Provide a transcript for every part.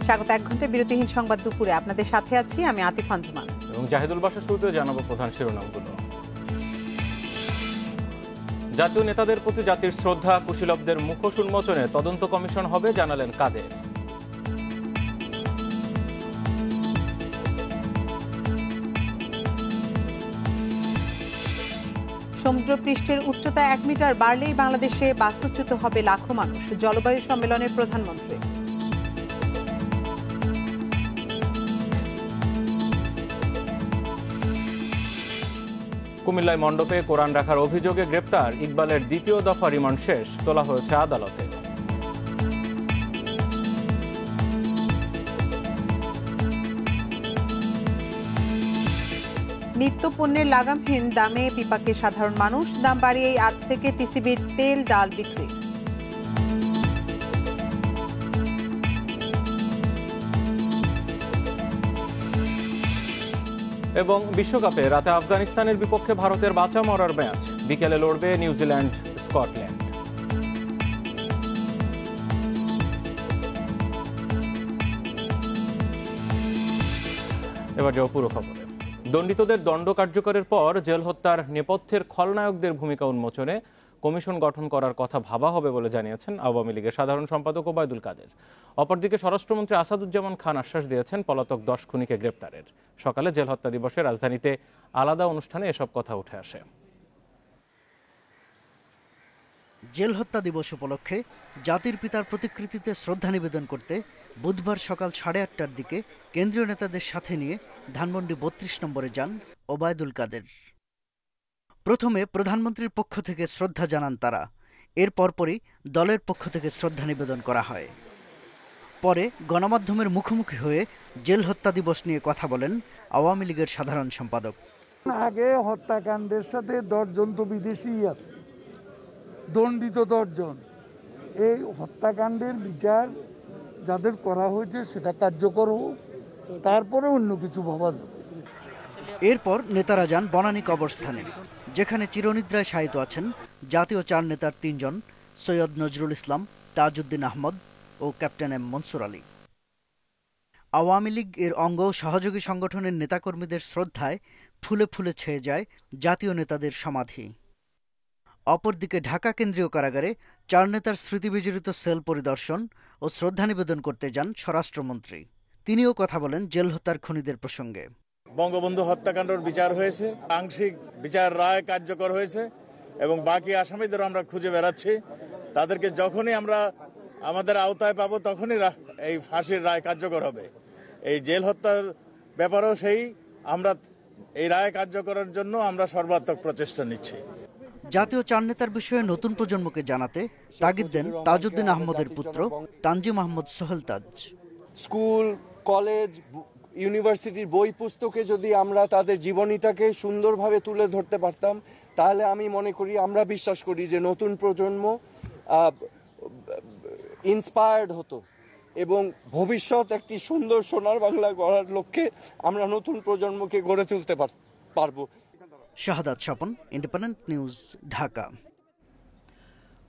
স্বাগত 1 ঘন্টা বিরতিহীন সংবাদ দুপুরে আপনাদের সাথে আছি আমি আতিফ আঞ্জুমান এবং জাহিদুল বাসার শুরুতে জানাবো প্রধান শিরোনামগুলো। জাতীয় নেতাদের প্রতি জাতির শ্রদ্ধা, কুশীলবদের মুখোশ উন্মোচনে তদন্ত কমিশন হবে জানালেন কাদের। সমুদ্রপৃষ্ঠের উচ্চতা 1 মিটার বাড়লেই বাংলাদেশে বাস্তুচ্যুত হবে লাখো মানুষ, জলবায়ু সম্মেলনের প্রধানমন্ত্রী। কুমিল্লায় মণ্ডপে কোরআন রাখার অভিযোগে গ্রেপ্তার ইকবালের দ্বিতীয় দফা রিমান্ড শেষ, তোলা হয়েছে আদালতে। নিত্য পণ্যের লাগামহীন দামে বিপাকে সাধারণ মানুষ, দাম বাড়িয়েই আজ থেকে টিসিবির তেল ডাল বিক্রি। এবং বিশ্বকাপে রাতে আফগানিস্তানের বিপক্ষে ভারতের বাঁচা মরার ম্যাচ, বিকেলে লড়বে নিউজিল্যান্ড স্কটল্যান্ড। এবার যাও পুরো খবরে। দণ্ডিতদের দণ্ড কার্যকরের পর জেল হত্যার নেপথ্যের খলনায়কদের ভূমিকা উন্মোচনে কমিশন গঠন করার কথা ভাবা হবে বলে জানিয়েছেন আওয়ামী লীগের সাধারণ সম্পাদক ওবায়দুল কাদের। অপরদিকে স্বরাষ্ট্রমন্ত্রী আসাদুজ্জামান খান আশ্বাস দিয়েছেন পলাতক 10 খুনিকে গ্রেপ্তারের। সকালে জেল হত্যা দিবসে রাজধানীতে আলাদা অনুষ্ঠানে এসব কথা উঠে আসে। জেল হত্যা দিবস উপলক্ষে জাতির পিতার প্রতিকৃতিতে শ্রদ্ধা নিবেদন করতে বুধবার সকাল 8:30টার দিকে কেন্দ্রীয় নেতাদের সাথে নিয়ে ধানমন্ডি 32 নম্বরে যান ওবায়দুল কাদের। প্রথমে প্রধানমন্ত্রীর পক্ষ থেকে শ্রদ্ধা জানান তারা, এর পরপরই দলের পক্ষ থেকে শ্রদ্ধা নিবেদন করা হয়। পরে গণমাধ্যমের মুখোমুখি হয়ে জেল হত্যা দিবস নিয়ে কথা বলেন আওয়ামী লীগের সাধারণ সম্পাদক। আগে হত্যাকাণ্ডের সাথে 10 জন তো বিদেশি আছে, দণ্ডিত 10 জন। এই হত্যাকাণ্ডের বিচার যাদের করা হয়েছে সেটা কার্যকর হোক, তারপরে অন্য কিছু ভাবা যাবে। এরপর নেতারা যান বনানী কবরস্থানে, যেখানে চিরনিদ্রায় শায়িত আছেন জাতীয় 4 নেতার 3 জন, সৈয়দ নজরুল ইসলাম, তাজউদ্দিন আহমদ ও ক্যাপ্টেন এম মনসুর আলী। আওয়ামী লীগ এর অঙ্গ সহযোগী সংগঠনের নেতাকর্মীদের শ্রদ্ধায় ফুলে ফুলে ছেয়ে যায় জাতীয় নেতাদের সমাধি। অপরদিকে ঢাকা কেন্দ্রীয় কারাগারে 4 নেতার স্মৃতিবিজড়িত সেল পরিদর্শন ও শ্রদ্ধা নিবেদন করতে যান স্বরাষ্ট্রমন্ত্রী। তিনিও কথা বলেন জেল হত্যার খুনিদের প্রসঙ্গে। বঙ্গবন্ধু হত্যাকাণ্ডের বিচার হয়েছে, আংশিক বিচার রায় কার্যকর হয়েছে এবং বাকি আসামিদেরও আমরা খুঁজে বেড়াচ্ছি। তাদেরকে যখনই আমরা আমাদের আওতায় পাবো তখনই এই ফাঁসির রায় কার্যকর হবে। এই জেল হত্যার ব্যাপারেও আমরা এই রায় কার্যকরের জন্য আমরা সর্বাত্মক প্রচেষ্টা নিচ্ছি। জাতীয় 4 নেতার বিষয়ে নতুন প্রজন্মকে জানাতে তাগিদ দেন তাজউদ্দিন আহমদের পুত্র তানজিম আহমদ সোহেল তাজ। স্কুল, কলেজ, ইউনিভার্সিটির বই পুস্তকে যদি আমরা তাদের জীবনীটাকে সুন্দরভাবে তুলে ধরতে পারতাম, তাহলে আমি মনে করি, আমরা বিশ্বাস করি যে নতুন প্রজন্ম ইন্সপায়ার্ড হতো এবং ভবিষ্যৎ একটি সুন্দর সোনার বাংলা গড়ার লক্ষ্যে আমরা নতুন প্রজন্মকে গড়ে তুলতে পারবো। শাহাদাত স্বপন, ইন্ডিপেন্ডেন্ট নিউজ, ঢাকা।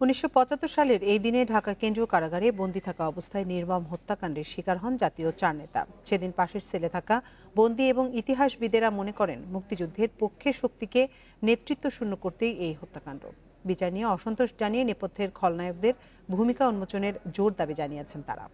1975 সালের এই দিনে ঢাকা কেন্দ্রীয় কারাগারে বন্দী থাকা অবস্থায় নির্মম হত্যাকাণ্ডের শিকার হন জাতীয় 4 নেতা। সেদিন পাশের সেলে থাকা বন্দী এবং ইতিহাসবিদেরা মনে করেন মুক্তিযুদ্ধের পক্ষের শক্তিকে নেতৃত্ব শূন্য করতেই এই হত্যাকাণ্ড। বিচার নিয়ে অসন্তোষ জানিয়ে নেপথ্যের খলনায়কদের ভূমিকা উন্মোচনের জোর দাবি জানিয়েছেন তারা।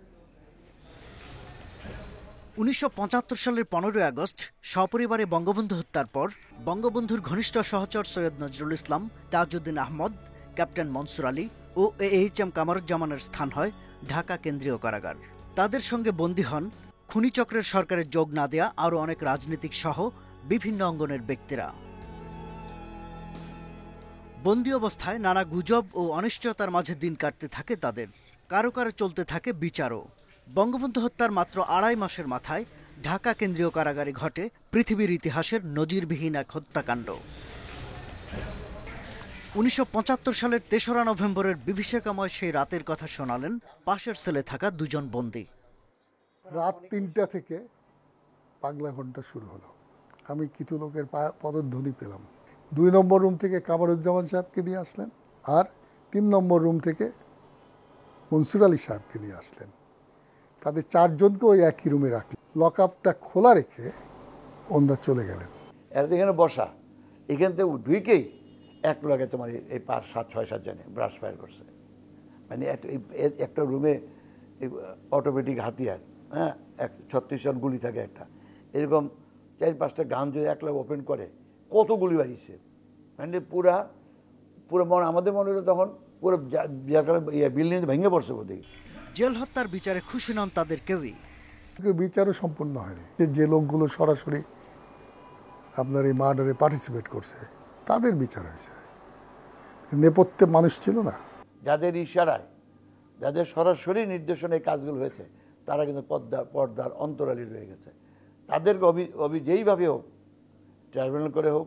1975 সালের 15 আগস্ট সপরিবারে বঙ্গবন্ধু হত্যার পর বঙ্গবন্ধুর ঘনিষ্ঠ সহচর সৈয়দ নজরুল ইসলাম, তাজউদ্দিন আহমদ, ক্যাপ্টেন মনসুর আলী ও এইচ.এম. কামারুজ্জামানের স্থান হয় ঢাকা কেন্দ্রীয় কারাগার। তাদের সঙ্গে বন্দী হন খুনি চক্রের সরকারের যোগ না দেয়া আরও অনেক রাজনীতিক সহ বিভিন্ন অঙ্গনের ব্যক্তিরা। বন্দী অবস্থায় নানা গুজব ও অনিশ্চয়তার মাঝে দিন কাটতে থাকে তাদের। কারো কারো চলতে থাকে বিচারও। বঙ্গবন্ধু হত্যার মাত্র 2.5 মাসের মাথায় ঢাকা কেন্দ্রীয় কারাগারে ঘটে পৃথিবীর ইতিহাসের নজিরবিহীন এক হত্যাকাণ্ড। 1975 সালের 3রা নভেম্বরের বিভীষিকাময় সেই রাতের কথা শোনালেন পাশের সেলে থাকা 2 জন বন্দী। রাত 3টা থেকে পাগলা ঘন্টা শুরু হলো। আমি কিছু লোকের পদধ্বনি পেলাম। 2 নম্বর রুম থেকে কামারুজ্জামান সাহেবকে নিয়ে আসলেন, আর 3 নম্বর রুম থেকে মনসুর আলী সাহেবকে নিয়ে আসলেন। তাদের 4 জনকে ওই একই রুমে রাখল, লক আপটা খোলা রেখে ওনারা চলে গেলেন। এখানে বসা, এখান থেকে ঢুকেই এক লগে তোমার এই 5, 7, 6, 7 জনে ব্রাশ ফায়ার করছে। মানে একটা রুমে অটোমেটিক হাতিয়ার, হ্যাঁ, 36 জন গুলি থাকে একটা, এরকম 4-5টা গান যদি এক লগে ওপেন করে কত গুলি বাড়িছে। মানে পুরা মনে আমাদের মনে হলো তখন পুরো বিল্ডিং ভেঙে পড়ছে বোধহয়। জেল হত্যার বিচারে খুশি নন তাদের কেউই। বিচারও সম্পূর্ণ হয়নি। যে লোকগুলো সরাসরি আপনার এই মার্ডারে পার্টিসিপেট করছে তাদের বিচার হয়েছে, নেপথ্যে মানুষ ছিল না। যাদের ইশারায়, যাদের সরাসরি নির্দেশনায় কাজগুলো হয়েছে তারা কিন্তু পর্দার অন্তরালে রয়ে গেছে। তাদেরকে যেইভাবে হোক, ট্রাইব্যুনাল করে হোক,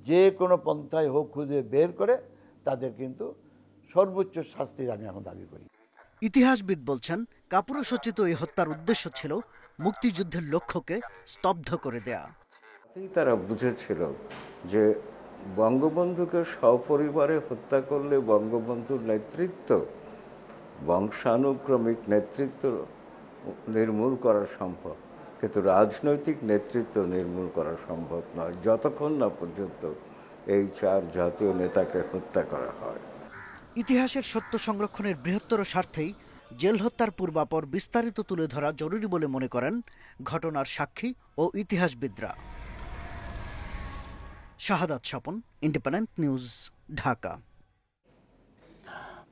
যে কোনো পন্থায় হোক, খুঁজে বের করে তাদের কিন্তু সর্বোচ্চ শাস্তির আমি এখন দাবি করি। ইতিহাসবিদ বলছেন, কাপুরুষোচিত এই হত্যার উদ্দেশ্য ছিল মুক্তিযুদ্ধের লক্ষ্যকে স্তব্ধ করে দেয়া। তারা বুঝেছিল যে বঙ্গবন্ধুকে সপরিবারে হত্যা করলে বঙ্গবন্ধুর নেতৃত্ব, বংশানুক্রমিক নেতৃত্ব নির্মূল করা সম্ভব, কিন্তু রাজনৈতিক নেতৃত্ব নির্মূল করা সম্ভব নয় যতক্ষণ না পর্যন্ত এই 4 জাতীয় নেতাকে হত্যা করা হয়। ইতিহাসের সত্য সংরক্ষণের বৃহত্তর স্বার্থেই জেল হত্যার পূর্বাপর বিস্তারিত তুলে ধরা জরুরি বলে মনে করেন ঘটনার সাক্ষী ও ইতিহাসবিদরা। শাহাদাত স্বপন, ইন্ডিপেন্ডেন্ট নিউজ, ঢাকা।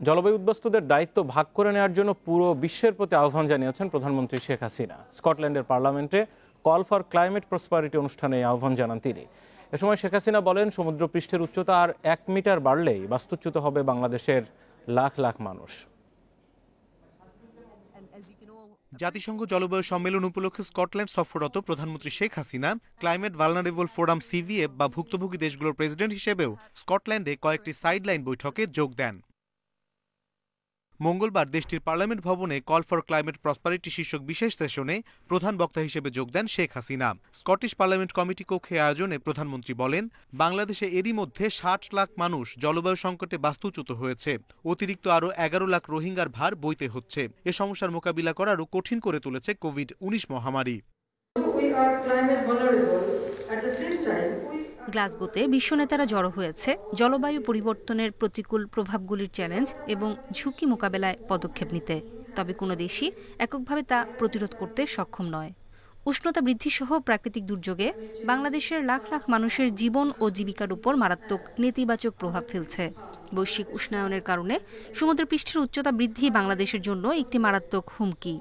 জলবায়ু উদ্বাস্তুদের দায়িত্ব ভাগ করে নেওয়ার জন্য পুরো বিশ্বের প্রতি আহ্বান জানিয়েছেন প্রধানমন্ত্রী শেখ হাসিনা। স্কটল্যান্ডের পার্লামেন্টে কল ফর ক্লাইমেট প্রসপারিটি অনুষ্ঠানে এই আহ্বান জানান তিনি। এ সময় শেখ হাসিনা বলেন, সমুদ্রপৃষ্ঠের উচ্চতা আর 1 মিটার বাড়লেই বাস্তুচ্যুত হবে বাংলাদেশের লাখ লাখ মানুষ। জাতিসংঘ জলবায়ু সম্মেলন উপলক্ষে স্কটল্যান্ড সফররত প্রধানমন্ত্রী Sheikh Hasina climate vulnerable forum CVF বা ভুক্তভোগী দেশগুলোর প্রেসিডেন্ট হিসেবেও স্কটল্যান্ডে কয়েকটি সাইডলাইন বৈঠকে যোগ দেন। মঙ্গলবার দেশটির পার্লামেন্ট ভবনে কল ফর ক্লাইমেট প্রসপারিটি শীর্ষক বিশেষ সেশনে প্রধান বক্তা হিসেবে যোগ দেন Sheikh Hasina. Scottish parliament committee কক্ষে আয়োজনে প্রধানমন্ত্রী বলেন, বাংলাদেশে এরই মধ্যে 60 লাখ মানুষ জলবায়ু সংকটে বাস্তুচ্যুত হয়েছে। অতিরিক্ত আরও 11 লাখ রোহিঙ্গার ভার বইতে হচ্ছে। এ সমস্যার মোকাবিলা করা আরও কঠিন করে তুলেছে কোভিড-19 মহামারী। গ্লাসগোতে বিশ্বনেতারা জড়ো হয়েছে জলবায়ু পরিবর্তনের প্রতিকূল প্রভাবগুলির চ্যালেঞ্জ এবং ঝুঁকি মোকাবেলায় পদক্ষেপ নিতে। তবে কোনো দেশই এককভাবে তা প্রতিরোধ করতে সক্ষম নয়। উষ্ণতা বৃদ্ধি সহ প্রাকৃতিক দুর্যোগে বাংলাদেশের লাখ লাখ মানুষের জীবন ও জীবিকার উপর মারাত্মক নেতিবাচক প্রভাব ফেলছে। বৈশ্বিক উষ্ণায়নের কারণে সমুদ্রপৃষ্ঠের উচ্চতা বৃদ্ধি বাংলাদেশের জন্য একটি মারাত্মক হুমকি।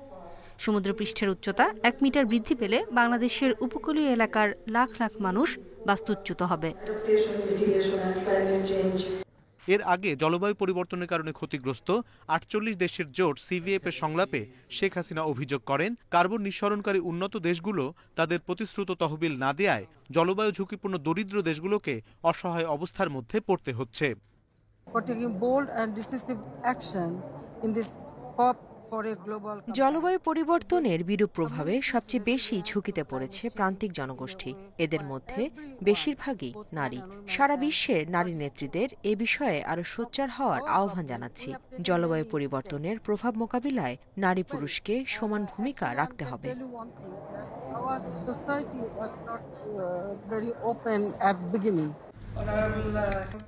সমুদ্রপৃষ্ঠের উচ্চতা 1 মিটার বৃদ্ধি পেলে বাংলাদেশের উপকূলীয় এলাকার লাখ লাখ মানুষ বাস্তুচ্যুত হবে। এর আগে জলবায়ু পরিবর্তনের কারণে ক্ষতিগ্রস্ত 48 দেশের জোট CVF এর সংলাপে শেখ হাসিনা অভিযোগ করেন, কার্বন নিঃসরণকারী উন্নত দেশগুলো তাদের প্রতিশ্রুত তহবিল না দেয়ায় জলবায়ু ঝুঁকিপূর্ণ দরিদ্র দেশগুলোকে অসহায় অবস্থার মধ্যে পড়তে হচ্ছে। জলবায়ু পরিবর্তনের বিরূপ প্রভাবে সবচেয়ে বেশি ঝুঁকিতে পড়েছে প্রান্তিক জনগোষ্ঠী। এদের মধ্যে বেশিরভাগই নারী। সারা বিশ্বের নারী নেত্রীদের এ বিষয়ে আরো সোচ্চার হওয়ার আহ্বান জানাচ্ছি। জলবায়ু পরিবর্তনের প্রভাব মোকাবিলায় নারী পুরুষকে সমান ভূমিকা রাখতে হবে।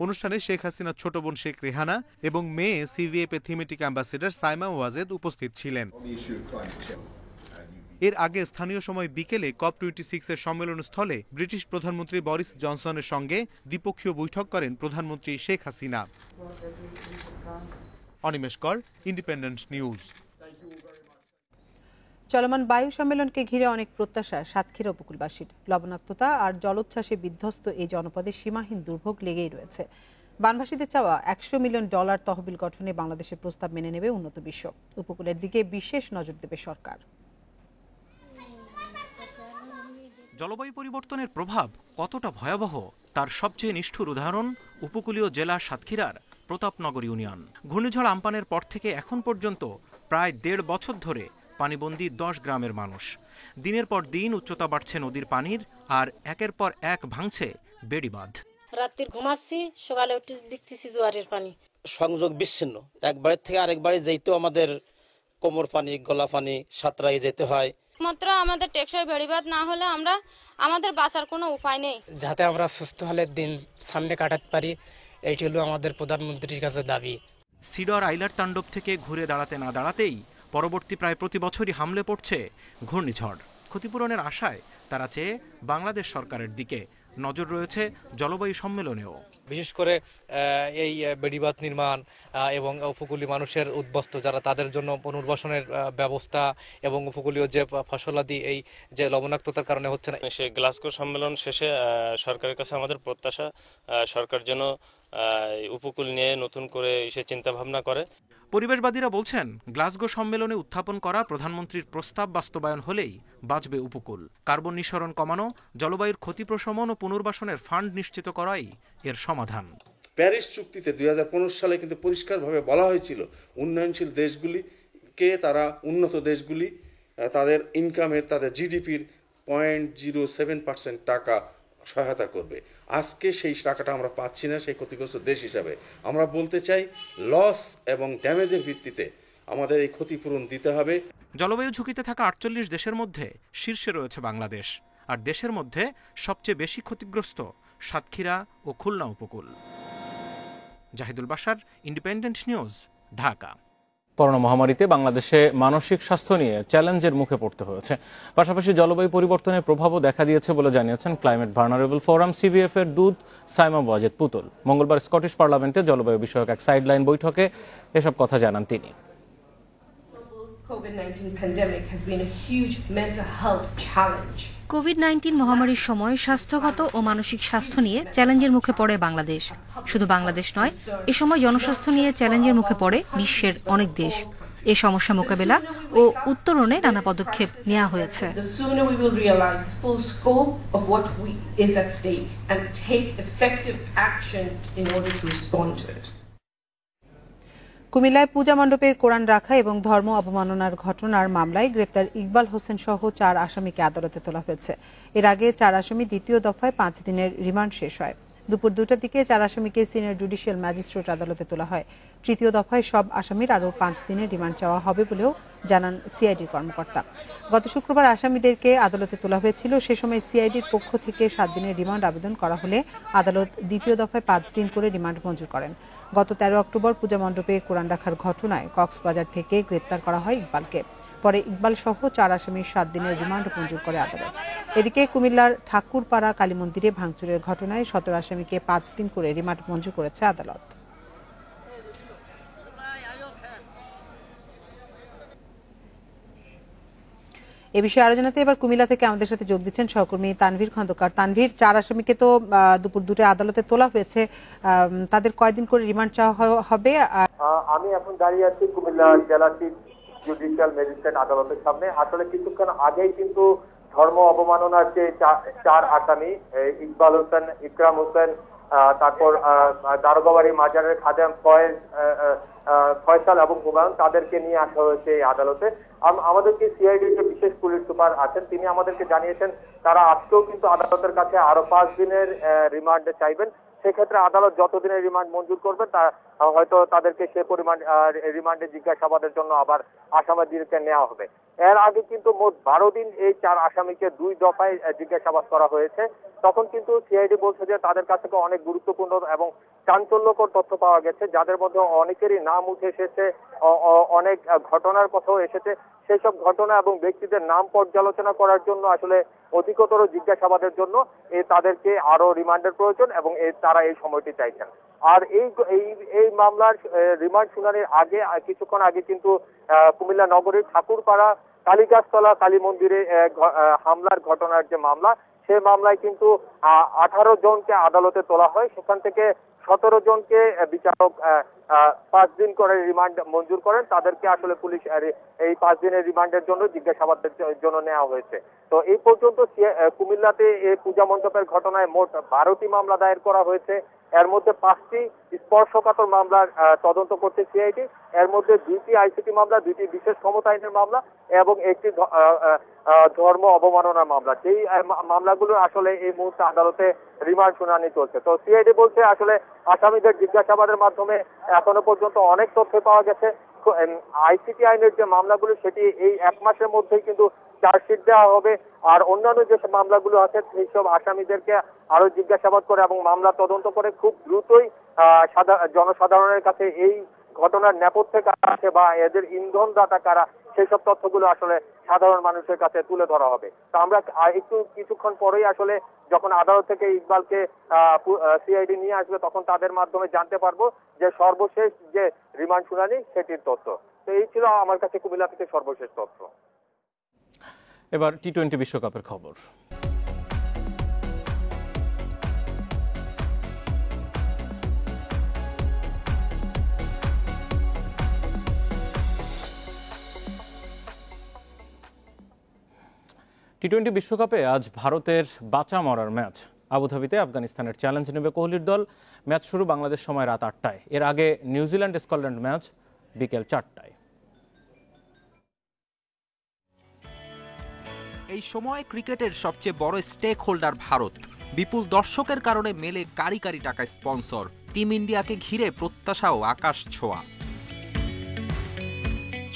অনুষ্ঠানে শেখ হাসিনার ছোট বোন শেখ রেহানা এবং মেয়ে CVF এর থিমেটিক অ্যাম্বাসেডর সাইমা ওয়াজেদ উপস্থিত ছিলেন। এর আগে স্থানীয় সময় বিকেলে COP26 এর সম্মেলন স্থলে ব্রিটিশ প্রধানমন্ত্রী বরিস জনসনের সঙ্গে দ্বিপক্ষীয় বৈঠক করেন প্রধানমন্ত্রী শেখ হাসিনা। অনিমেষ কর, ইন্ডিপেন্ডেন্ট নিউজ। চলমান বায়ু সম্মেলনকে ঘিরে অনেক প্রত্যাশা সাতক্ষীরা উপকূলবাসীর। লবণাক্ততা আর জলোচ্ছ্বাসে বিধ্বস্ত এই জনপদে সীমাহীন দুর্ভোগ লেগেই রয়েছে। বানভাসীদের চাওয়া $100 মিলিয়ন তহবিল গঠনে বাংলাদেশের প্রস্তাব মেনে নেবে উন্নত বিশ্ব। উপকূলের দিকে বিশেষ নজর দেবে সরকার। জলবায়ু পরিবর্তনের প্রভাব কতটা ভয়াবহ তার সবচেয়ে নিষ্ঠুর উদাহরণ উপকূলীয় জেলা সাতক্ষীরার প্রতাপনগর ইউনিয়ন। ঘূর্ণিঝড় আম্পানের পর থেকে এখন পর্যন্ত প্রায় 1.5 বছর ধরে পানিবন্দী 10 গ্রামের মানুষ। দিনের পর দিন উচ্চতা বাড়ছে নদীর পানির, আর একের পর এক ভাঙছে বেড়িবাঁধ। রাত্রি ঘুমাচ্ছি, সকালে উঠে দেখতেছি জোয়ারের পানি। সংযোগ বিচ্ছিন্ন, একবারের থেকে আরেকবারে যেহেতু আমাদের কোমর পানি, গলা পানি সাঁতরাই যেতে হয়। মাত্র আমাদের টেকসই বেড়িবাঁধ না হলে আমাদের বাঁচার কোনো উপায় নেই। যাতে আমরা সুস্থ হলে দিন সামনে কাটাতে পারি, এইটি হলো আমাদের প্রধানমন্ত্রীর কাছে দাবি। সিডর আইলার তাণ্ডব থেকে ঘুরে দাঁড়াতে না দাঁড়াতেই পরবর্তী প্রায় প্রতি বছরই হামলে পড়ছে ঘূর্ণিঝড়। ক্ষতিপূরণের আশায় তারা চেয়ে বাংলাদেশ সরকারের দিকে। নজর রয়েছে জলবায়ু সম্মেলনেও। বিশেষ করে এই বেড়িবাঁধ নির্মাণ এবং উপকূলীয় মানুষের উদ্বস্ত যারা, তাদের জন্য পুনর্বাসনের ব্যবস্থা এবং উপকূলীয় যে ফসলাদি এই যে লবণাক্ততার কারণে হচ্ছে না। সেই গ্লাসগো সম্মেলন শেষে সরকারের কাছে আমাদের প্রত্যাশা সরকার যেন উপকূল নিয়ে নতুন করে সে চিন্তা ভাবনা করে। পরিবেশবাদীরা বলছেন, গ্লাসগো সম্মেলনে উত্থাপন করা প্রধানমন্ত্রীর প্রস্তাব বাস্তবায়ন হলেই বাঁচবে উপকূল। কার্বন নিঃসরণ কমানো, জলবায়ুর ক্ষতি প্রশমন ও পুনর্বাসনের ফান্ড নিশ্চিত করাই এর সমাধান। প্যারিস চুক্তিতে 2015 সালে কিন্তু পরিষ্কারভাবে বলা হয়েছিল উন্নয়নশীল দেশগুলিকে তারা উন্নত দেশগুলি তাদের ইনকামের, তাদের জিডিপির 0.07% টাকা সহায়তা করবে। আজকে সেই টাকাটা আমরা পাচ্ছি না সেই ক্ষতিগ্রস্ত দেশ হিসাবে। আমরা বলতে চাই লস এবং ড্যামেজের ভিত্তিতে আমাদের এই ক্ষতিপূরণ দিতে হবে। জলবায়ু ঝুঁকিতে থাকা 48 দেশের মধ্যে শীর্ষে রয়েছে বাংলাদেশ। আর দেশের মধ্যে সবচেয়ে বেশি ক্ষতিগ্রস্ত সাতক্ষীরা ও খুলনা উপকূল। Zahidul Bashar, Independent News, Dhaka. Corona মহামারীতে বাংলাদেশে মানসিক স্বাস্থ্য নিয়ে চ্যালেঞ্জের মুখে পড়তে হয়েছে। পাশাপাশি জলবায়ু পরিবর্তনের প্রভাবও দেখা দিয়েছে বলে জানিয়েছেন ক্লাইমেট ভালনারেবল ফোরাম সিভিএফ এর দূত সাইমা ওয়াজেদ পুতুল। মঙ্গলবার স্কটিশ পার্লামেন্টে জলবায়ু বিষয়ক এক সাইডলাইন বৈঠকে এসব কথা জানান তিনি। কোভিড-19 মহামারীর সময় স্বাস্থ্যগত ও মানসিক স্বাস্থ্য নিয়ে চ্যালেঞ্জের মুখে পড়ে বাংলাদেশ। শুধু বাংলাদেশ নয়, এ সময় জনস্বাস্থ্য নিয়ে চ্যালেঞ্জের মুখে পড়ে বিশ্বের অনেক দেশ। এ সমস্যা মোকাবেলা ও উত্তরণে নানা পদক্ষেপ নেওয়া হয়েছে। কুমিল্লায় পূজা মণ্ডপে কোরআন রাখা এবং ধর্ম অবমাননার ঘটনার মামলায় গ্রেপ্তার ইকবাল হোসেন সহ 4 আসামিকে আদালতে তোলা হয়েছে। এর আগে 4 আসামি দ্বিতীয় দফায় 5 দিনের রিমান্ড শেষ হয়। দুপুর 2টার দিকে 4 আসামিকে সিনিয়র জুডিশিয়াল ম্যাজিস্ট্রেট আদালতে তোলা হয়। তৃতীয় দফায় সব আসামির আরও 5 দিনের রিমান্ড চাওয়া হবে বলেও জানান সিআইডির কর্মকর্তা। গত শুক্রবার আসামিদেরকে আদালতে তোলা হয়েছিল। সে সময় সিআইডির পক্ষ থেকে 7 দিনের রিমান্ড আবেদন করা হলে আদালত দ্বিতীয় দফায় 5 দিন করে রিমান্ড মঞ্জুর করেন। গত 13 অক্টোবর পূজা মণ্ডপে কোরআন রাখার ঘটনায় কক্সবাজার থেকে গ্রেপ্তার করা হয় ইকবালকে। পরে ইকবাল সহ 4 আসামির 7 দিনের রিমান্ড মঞ্জুর করে আদালত। এদিকে কুমিল্লার ঠাকুরপাড়া কালী মন্দিরে ভাঙচুরের ঘটনায় 17 আসামিকে 5 দিন করে রিমান্ড মঞ্জুর করেছে আদালত। এ বিষয়ে আরো জানাতে এবার কুমিল্লা থেকে আমাদের সাথে যোগ দিচ্ছেন সহকর্মী তানভীর খন্দকার। তানভীর, 4 আসামিকে তো দুপুর 2টায় আদালতে তোলা হয়েছে, তাদের কয়দিন করে রিমান্ড চাওয়া হবে? আমি এখন দাঁড়িয়ে আছি কুমিল্লা জেলা চিফ জুডিশিয়াল ম্যাজিস্ট্রেট আদালতের সামনে। আসলে কিছুক্ষণ আগেই কিন্তু ধর্ম অবমাননার যে 4 আসামি ইকবাল হোসেন, ইকরাম হোসেন, তারপর দারোগাবাড়ি মাজারের খাদেম ফয়সাল এবং হুমায়ুন, তাদেরকে নিয়ে আসা হয়েছে এই আদালতে। আমাদেরকে সিআইডির যে বিশেষ পুলিশ সুপার আছেন তিনি আমাদেরকে জানিয়েছেন তারা আজকেও কিন্তু আদালতের কাছে আরো 5 দিনের রিমান্ড চাইবেন। সেক্ষেত্রে আদালত যতদিনের রিমান্ড মঞ্জুর করবে তা হয়তো তাদেরকে সে পরিমাণ রিমান্ডে জিজ্ঞাসাবাদের জন্য আবার আসামিদেরকে নেওয়া হবে। এর আগে কিন্তু মোট 12 দিন এই 4 আসামিকে 2 দফায় জিজ্ঞাসাবাদ করা হয়েছে। তখন কিন্তু সিআইডি বলছে যে তাদের কাছ থেকে অনেক গুরুত্বপূর্ণ এবং চাঞ্চল্যকর তথ্য পাওয়া গেছে, যাদের মধ্যে অনেকেরই নাম উঠে এসেছে, অনেক ঘটনার কথাও এসেছে। সেই সব ঘটনা এবং ব্যক্তিদের নাম পর্যালোচনা করার জন্য আসলে অধিকতর জিজ্ঞাসাবাদের জন্য তাদেরকে আরো রিমান্ডের প্রয়োজন এবং তারা এই সময়টি চাইছেন। আর এই মামলার রিমান্ড শুনানির আগে কিছুক্ষণ আগে কিন্তু কুমিল্লা নগরীর ঠাকুরপাড়া কালীগাছতলা কালী মন্দিরে হামলার ঘটনার যে মামলা, সেই মামলায় কিন্তু 18 জনকে আদালতে তোলা হয়। সেখান থেকে 17 জনকে বিচারক 5 দিন করে রিমান্ড মঞ্জুর করেন। তাদেরকে আসলে পুলিশ এই 5 দিনের রিমান্ডের জন্য জিজ্ঞাসাবাদের জন্য নেওয়া হয়েছে। তো এই পর্যন্ত কুমিল্লাতে এই পূজা মণ্ডপের ঘটনায় মোট 12টি মামলা দায়ের করা হয়েছে। এর মধ্যে 5টি স্পর্শকাতর মামলার তদন্ত করছে সিআইডি। এর মধ্যে 2টি আইসিটি মামলা, 2টি বিশেষ ক্ষমতা আইনের মামলা এবং একটি ধর্ম অবমাননার মামলা। সেই মামলাগুলো আসলে এই মুহূর্তে আদালতে রিমান্ড শুনানি চলছে। তো সিআইডি বলছে আসলে আসামিদের জিজ্ঞাসাবাদের মাধ্যমে এখনো পর্যন্ত অনেক তথ্য পাওয়া গেছে। আইসিটি আইনের যে মামলাগুলো সেটি এই 1 মাসের মধ্যেই কিন্তু চার্জশিট দেওয়া হবে। আর অন্যান্য যে মামলাগুলো আছে সেই সব আসামিদেরকে আরো জিজ্ঞাসাবাদ করে এবং মামলা তদন্ত করে খুব দ্রুতই জনসাধারণের কাছে এই ঘটনার নেপথ্যে কারা আছে বা এদের ইন্ধনদাতা কারা সেই সব তথ্যগুলো আসলে সাধারণ মানুষের কাছে তুলে ধরা হবে। তো আমরা কিছুক্ষণ পরেই আসলে যখন আদালত থেকে ইকবালকে সিআইডি নিয়ে আসবে তখন তাদের মাধ্যমে জানতে পারবো যে সর্বশেষ যে রিমান্ড শুনানি সেটির তথ্য। তো এই ছিল আমার কাছে কুমিল্লা থেকে সর্বশেষ তথ্য। এবার টি-20 বিশ্বকাপের খবর। টি-20 বিশ্বকাপে আজ ভারতের বাঁচা মরার ম্যাচ। আবুধাবিতে আফগানিস্তানের চ্যালেঞ্জ নেবে কোহলির দল। ম্যাচ শুরু বাংলাদেশ সময় রাত 8টায়। এর আগে নিউজিল্যান্ড স্কটল্যান্ড ম্যাচ বিকেল 4টায়। এই সময় ক্রিকেটের সবচেয়ে বড় স্টেক হোল্ডার ভারত। বিপুল দর্শকের কারণে মেলে কারি কারি টাকায় স্পন্সর। টিম ইন্ডিয়াকে ঘিরে প্রত্যাশাও আকাশ ছোঁয়া।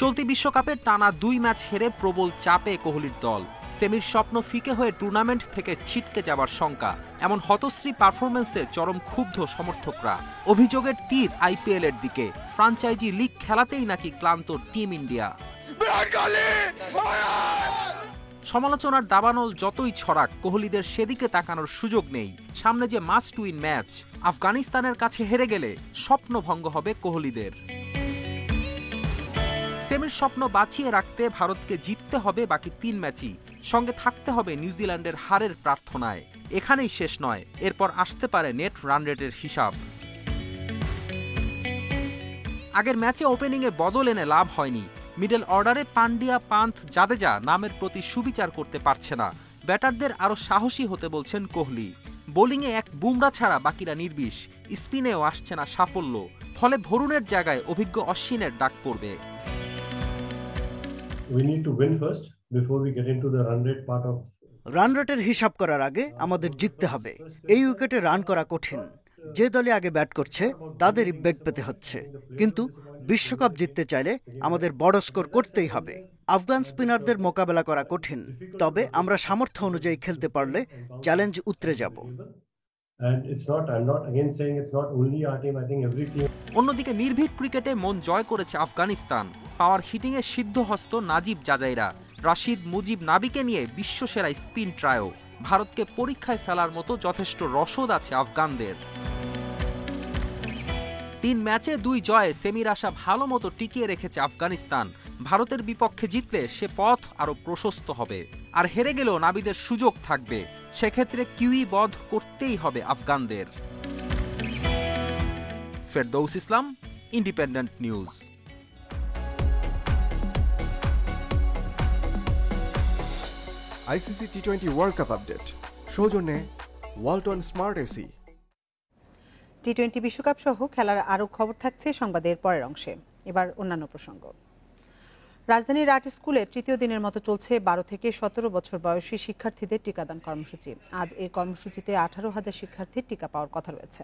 চলতি বিশ্বকাপে টানা 2 ম্যাচ হেরে প্রবল চাপে কোহলির দল। সেমির স্বপ্ন ফিকে হয়ে টুর্নামেন্ট থেকে ছিটকে যাবার শঙ্কা। এমন হতশ্রী পারফরমেন্সে চরম ক্ষুব্ধ সমর্থকরা। অভিযোগের তীর আইপিএল এর দিকে। ফ্রাঞ্চাইজি লিগ খেলাতেই নাকি ক্লান্ত টিম ইন্ডিয়া। সমালোচনার দাবানল যতই ছড়াক, কোহলিদের সেদিকে তাকানোর সুযোগ নেই। সামনে যে মাস্ট উইন ম্যাচ। আফগানিস্তানের কাছে হেরে গেলে স্বপ্নভঙ্গ হবে কোহলিদের। সেমির স্বপ্ন বাঁচিয়ে রাখতে ভারতকে জিততে হবে বাকি 3 ম্যাচই। সঙ্গে থাকতে হবে নিউজিল্যান্ডের হারের প্রার্থনায়। এখানেই শেষ নয়, এরপর আসতে পারে নেট রান রেটের হিসাব। আগের ম্যাচে ওপেনিংয়ে বদল এনে লাভ হয়নি। মিডল অর্ডারে পান্ডিয়া, পান্থ, জাদেজা নামের প্রতি সুবিচার করতে পারছে না। ব্যাটারদের আরো সাহসী হতে বলছেন কোহলি। বোলিংয়ে এক বুমরা ছাড়া বাকিরা নির্বিষ। স্পিনেও আসছে না সাফল্য। ফলে ভরুণের জায়গায় অভিজ্ঞ অশ্বিনের ডাক পড়বে। রান রেটের হিসাব করার আগে আমাদের জিততে হবে। এই উইকেটে রান করা কঠিন। যে দলে আগে ব্যাট করছে তাদেরই বেগ পেতে হচ্ছে। কিন্তু বিশ্বকাপ জিততে চাইলে আমাদের বড় স্কোর করতেই হবে। আফগান স্পিনারদের মোকাবেলা করা কঠিন, তবে আমরা সামর্থ্য অনুযায়ী খেলতে পারলে চ্যালেঞ্জ উতরে যাব। অন্যদিকে নির্ভীক ক্রিকেটে মন জয় করেছে আফগানিস্তান। পাওয়ার হিটিংয়ে সিদ্ধহস্ত নাজিব জাজাইরা। রাশিদ, মুজিব, নাবিকে নিয়ে বিশ্বসেরা স্পিন ট্রায়ো। ভারতকে পরীক্ষায় ফেলার মতো যথেষ্ট রসদ আছে আফগানদের। 3 ম্যাচে 2 জয়ে সেমির আশা ভালো মতো টিকিয়ে রেখেছে আফগানিস্তান। ভারতের বিপক্ষে জিতলে সে পথ আরো প্রশস্ত হবে। আর হেরে গেলেও নাবিদের সুযোগ থাকবে। সেক্ষেত্রে কিউই বধ করতেই হবে আফগানদের। Ferdous Islam, Independent News. ICC টি-20 ওয়ার্ল্ড কাপ আপডেট সৌজন্যে ওয়ালটন স্মার্ট এসি। টি-20 বিশ্বকাপ সহ খেলার আরও খবর থাকছে সংবাদের পরের অংশে। এবার অন্যান্য প্রসঙ্গ। রাজধানীর আর্ট স্কুলে তৃতীয় দিনের মতো চলছে 12 থেকে 17 বছর বয়সী শিক্ষার্থীদের টিকাদান কর্মসূচি। আজ এই কর্মসূচিতে 18,000 শিক্ষার্থীর টিকা পাওয়ার কথা রয়েছে।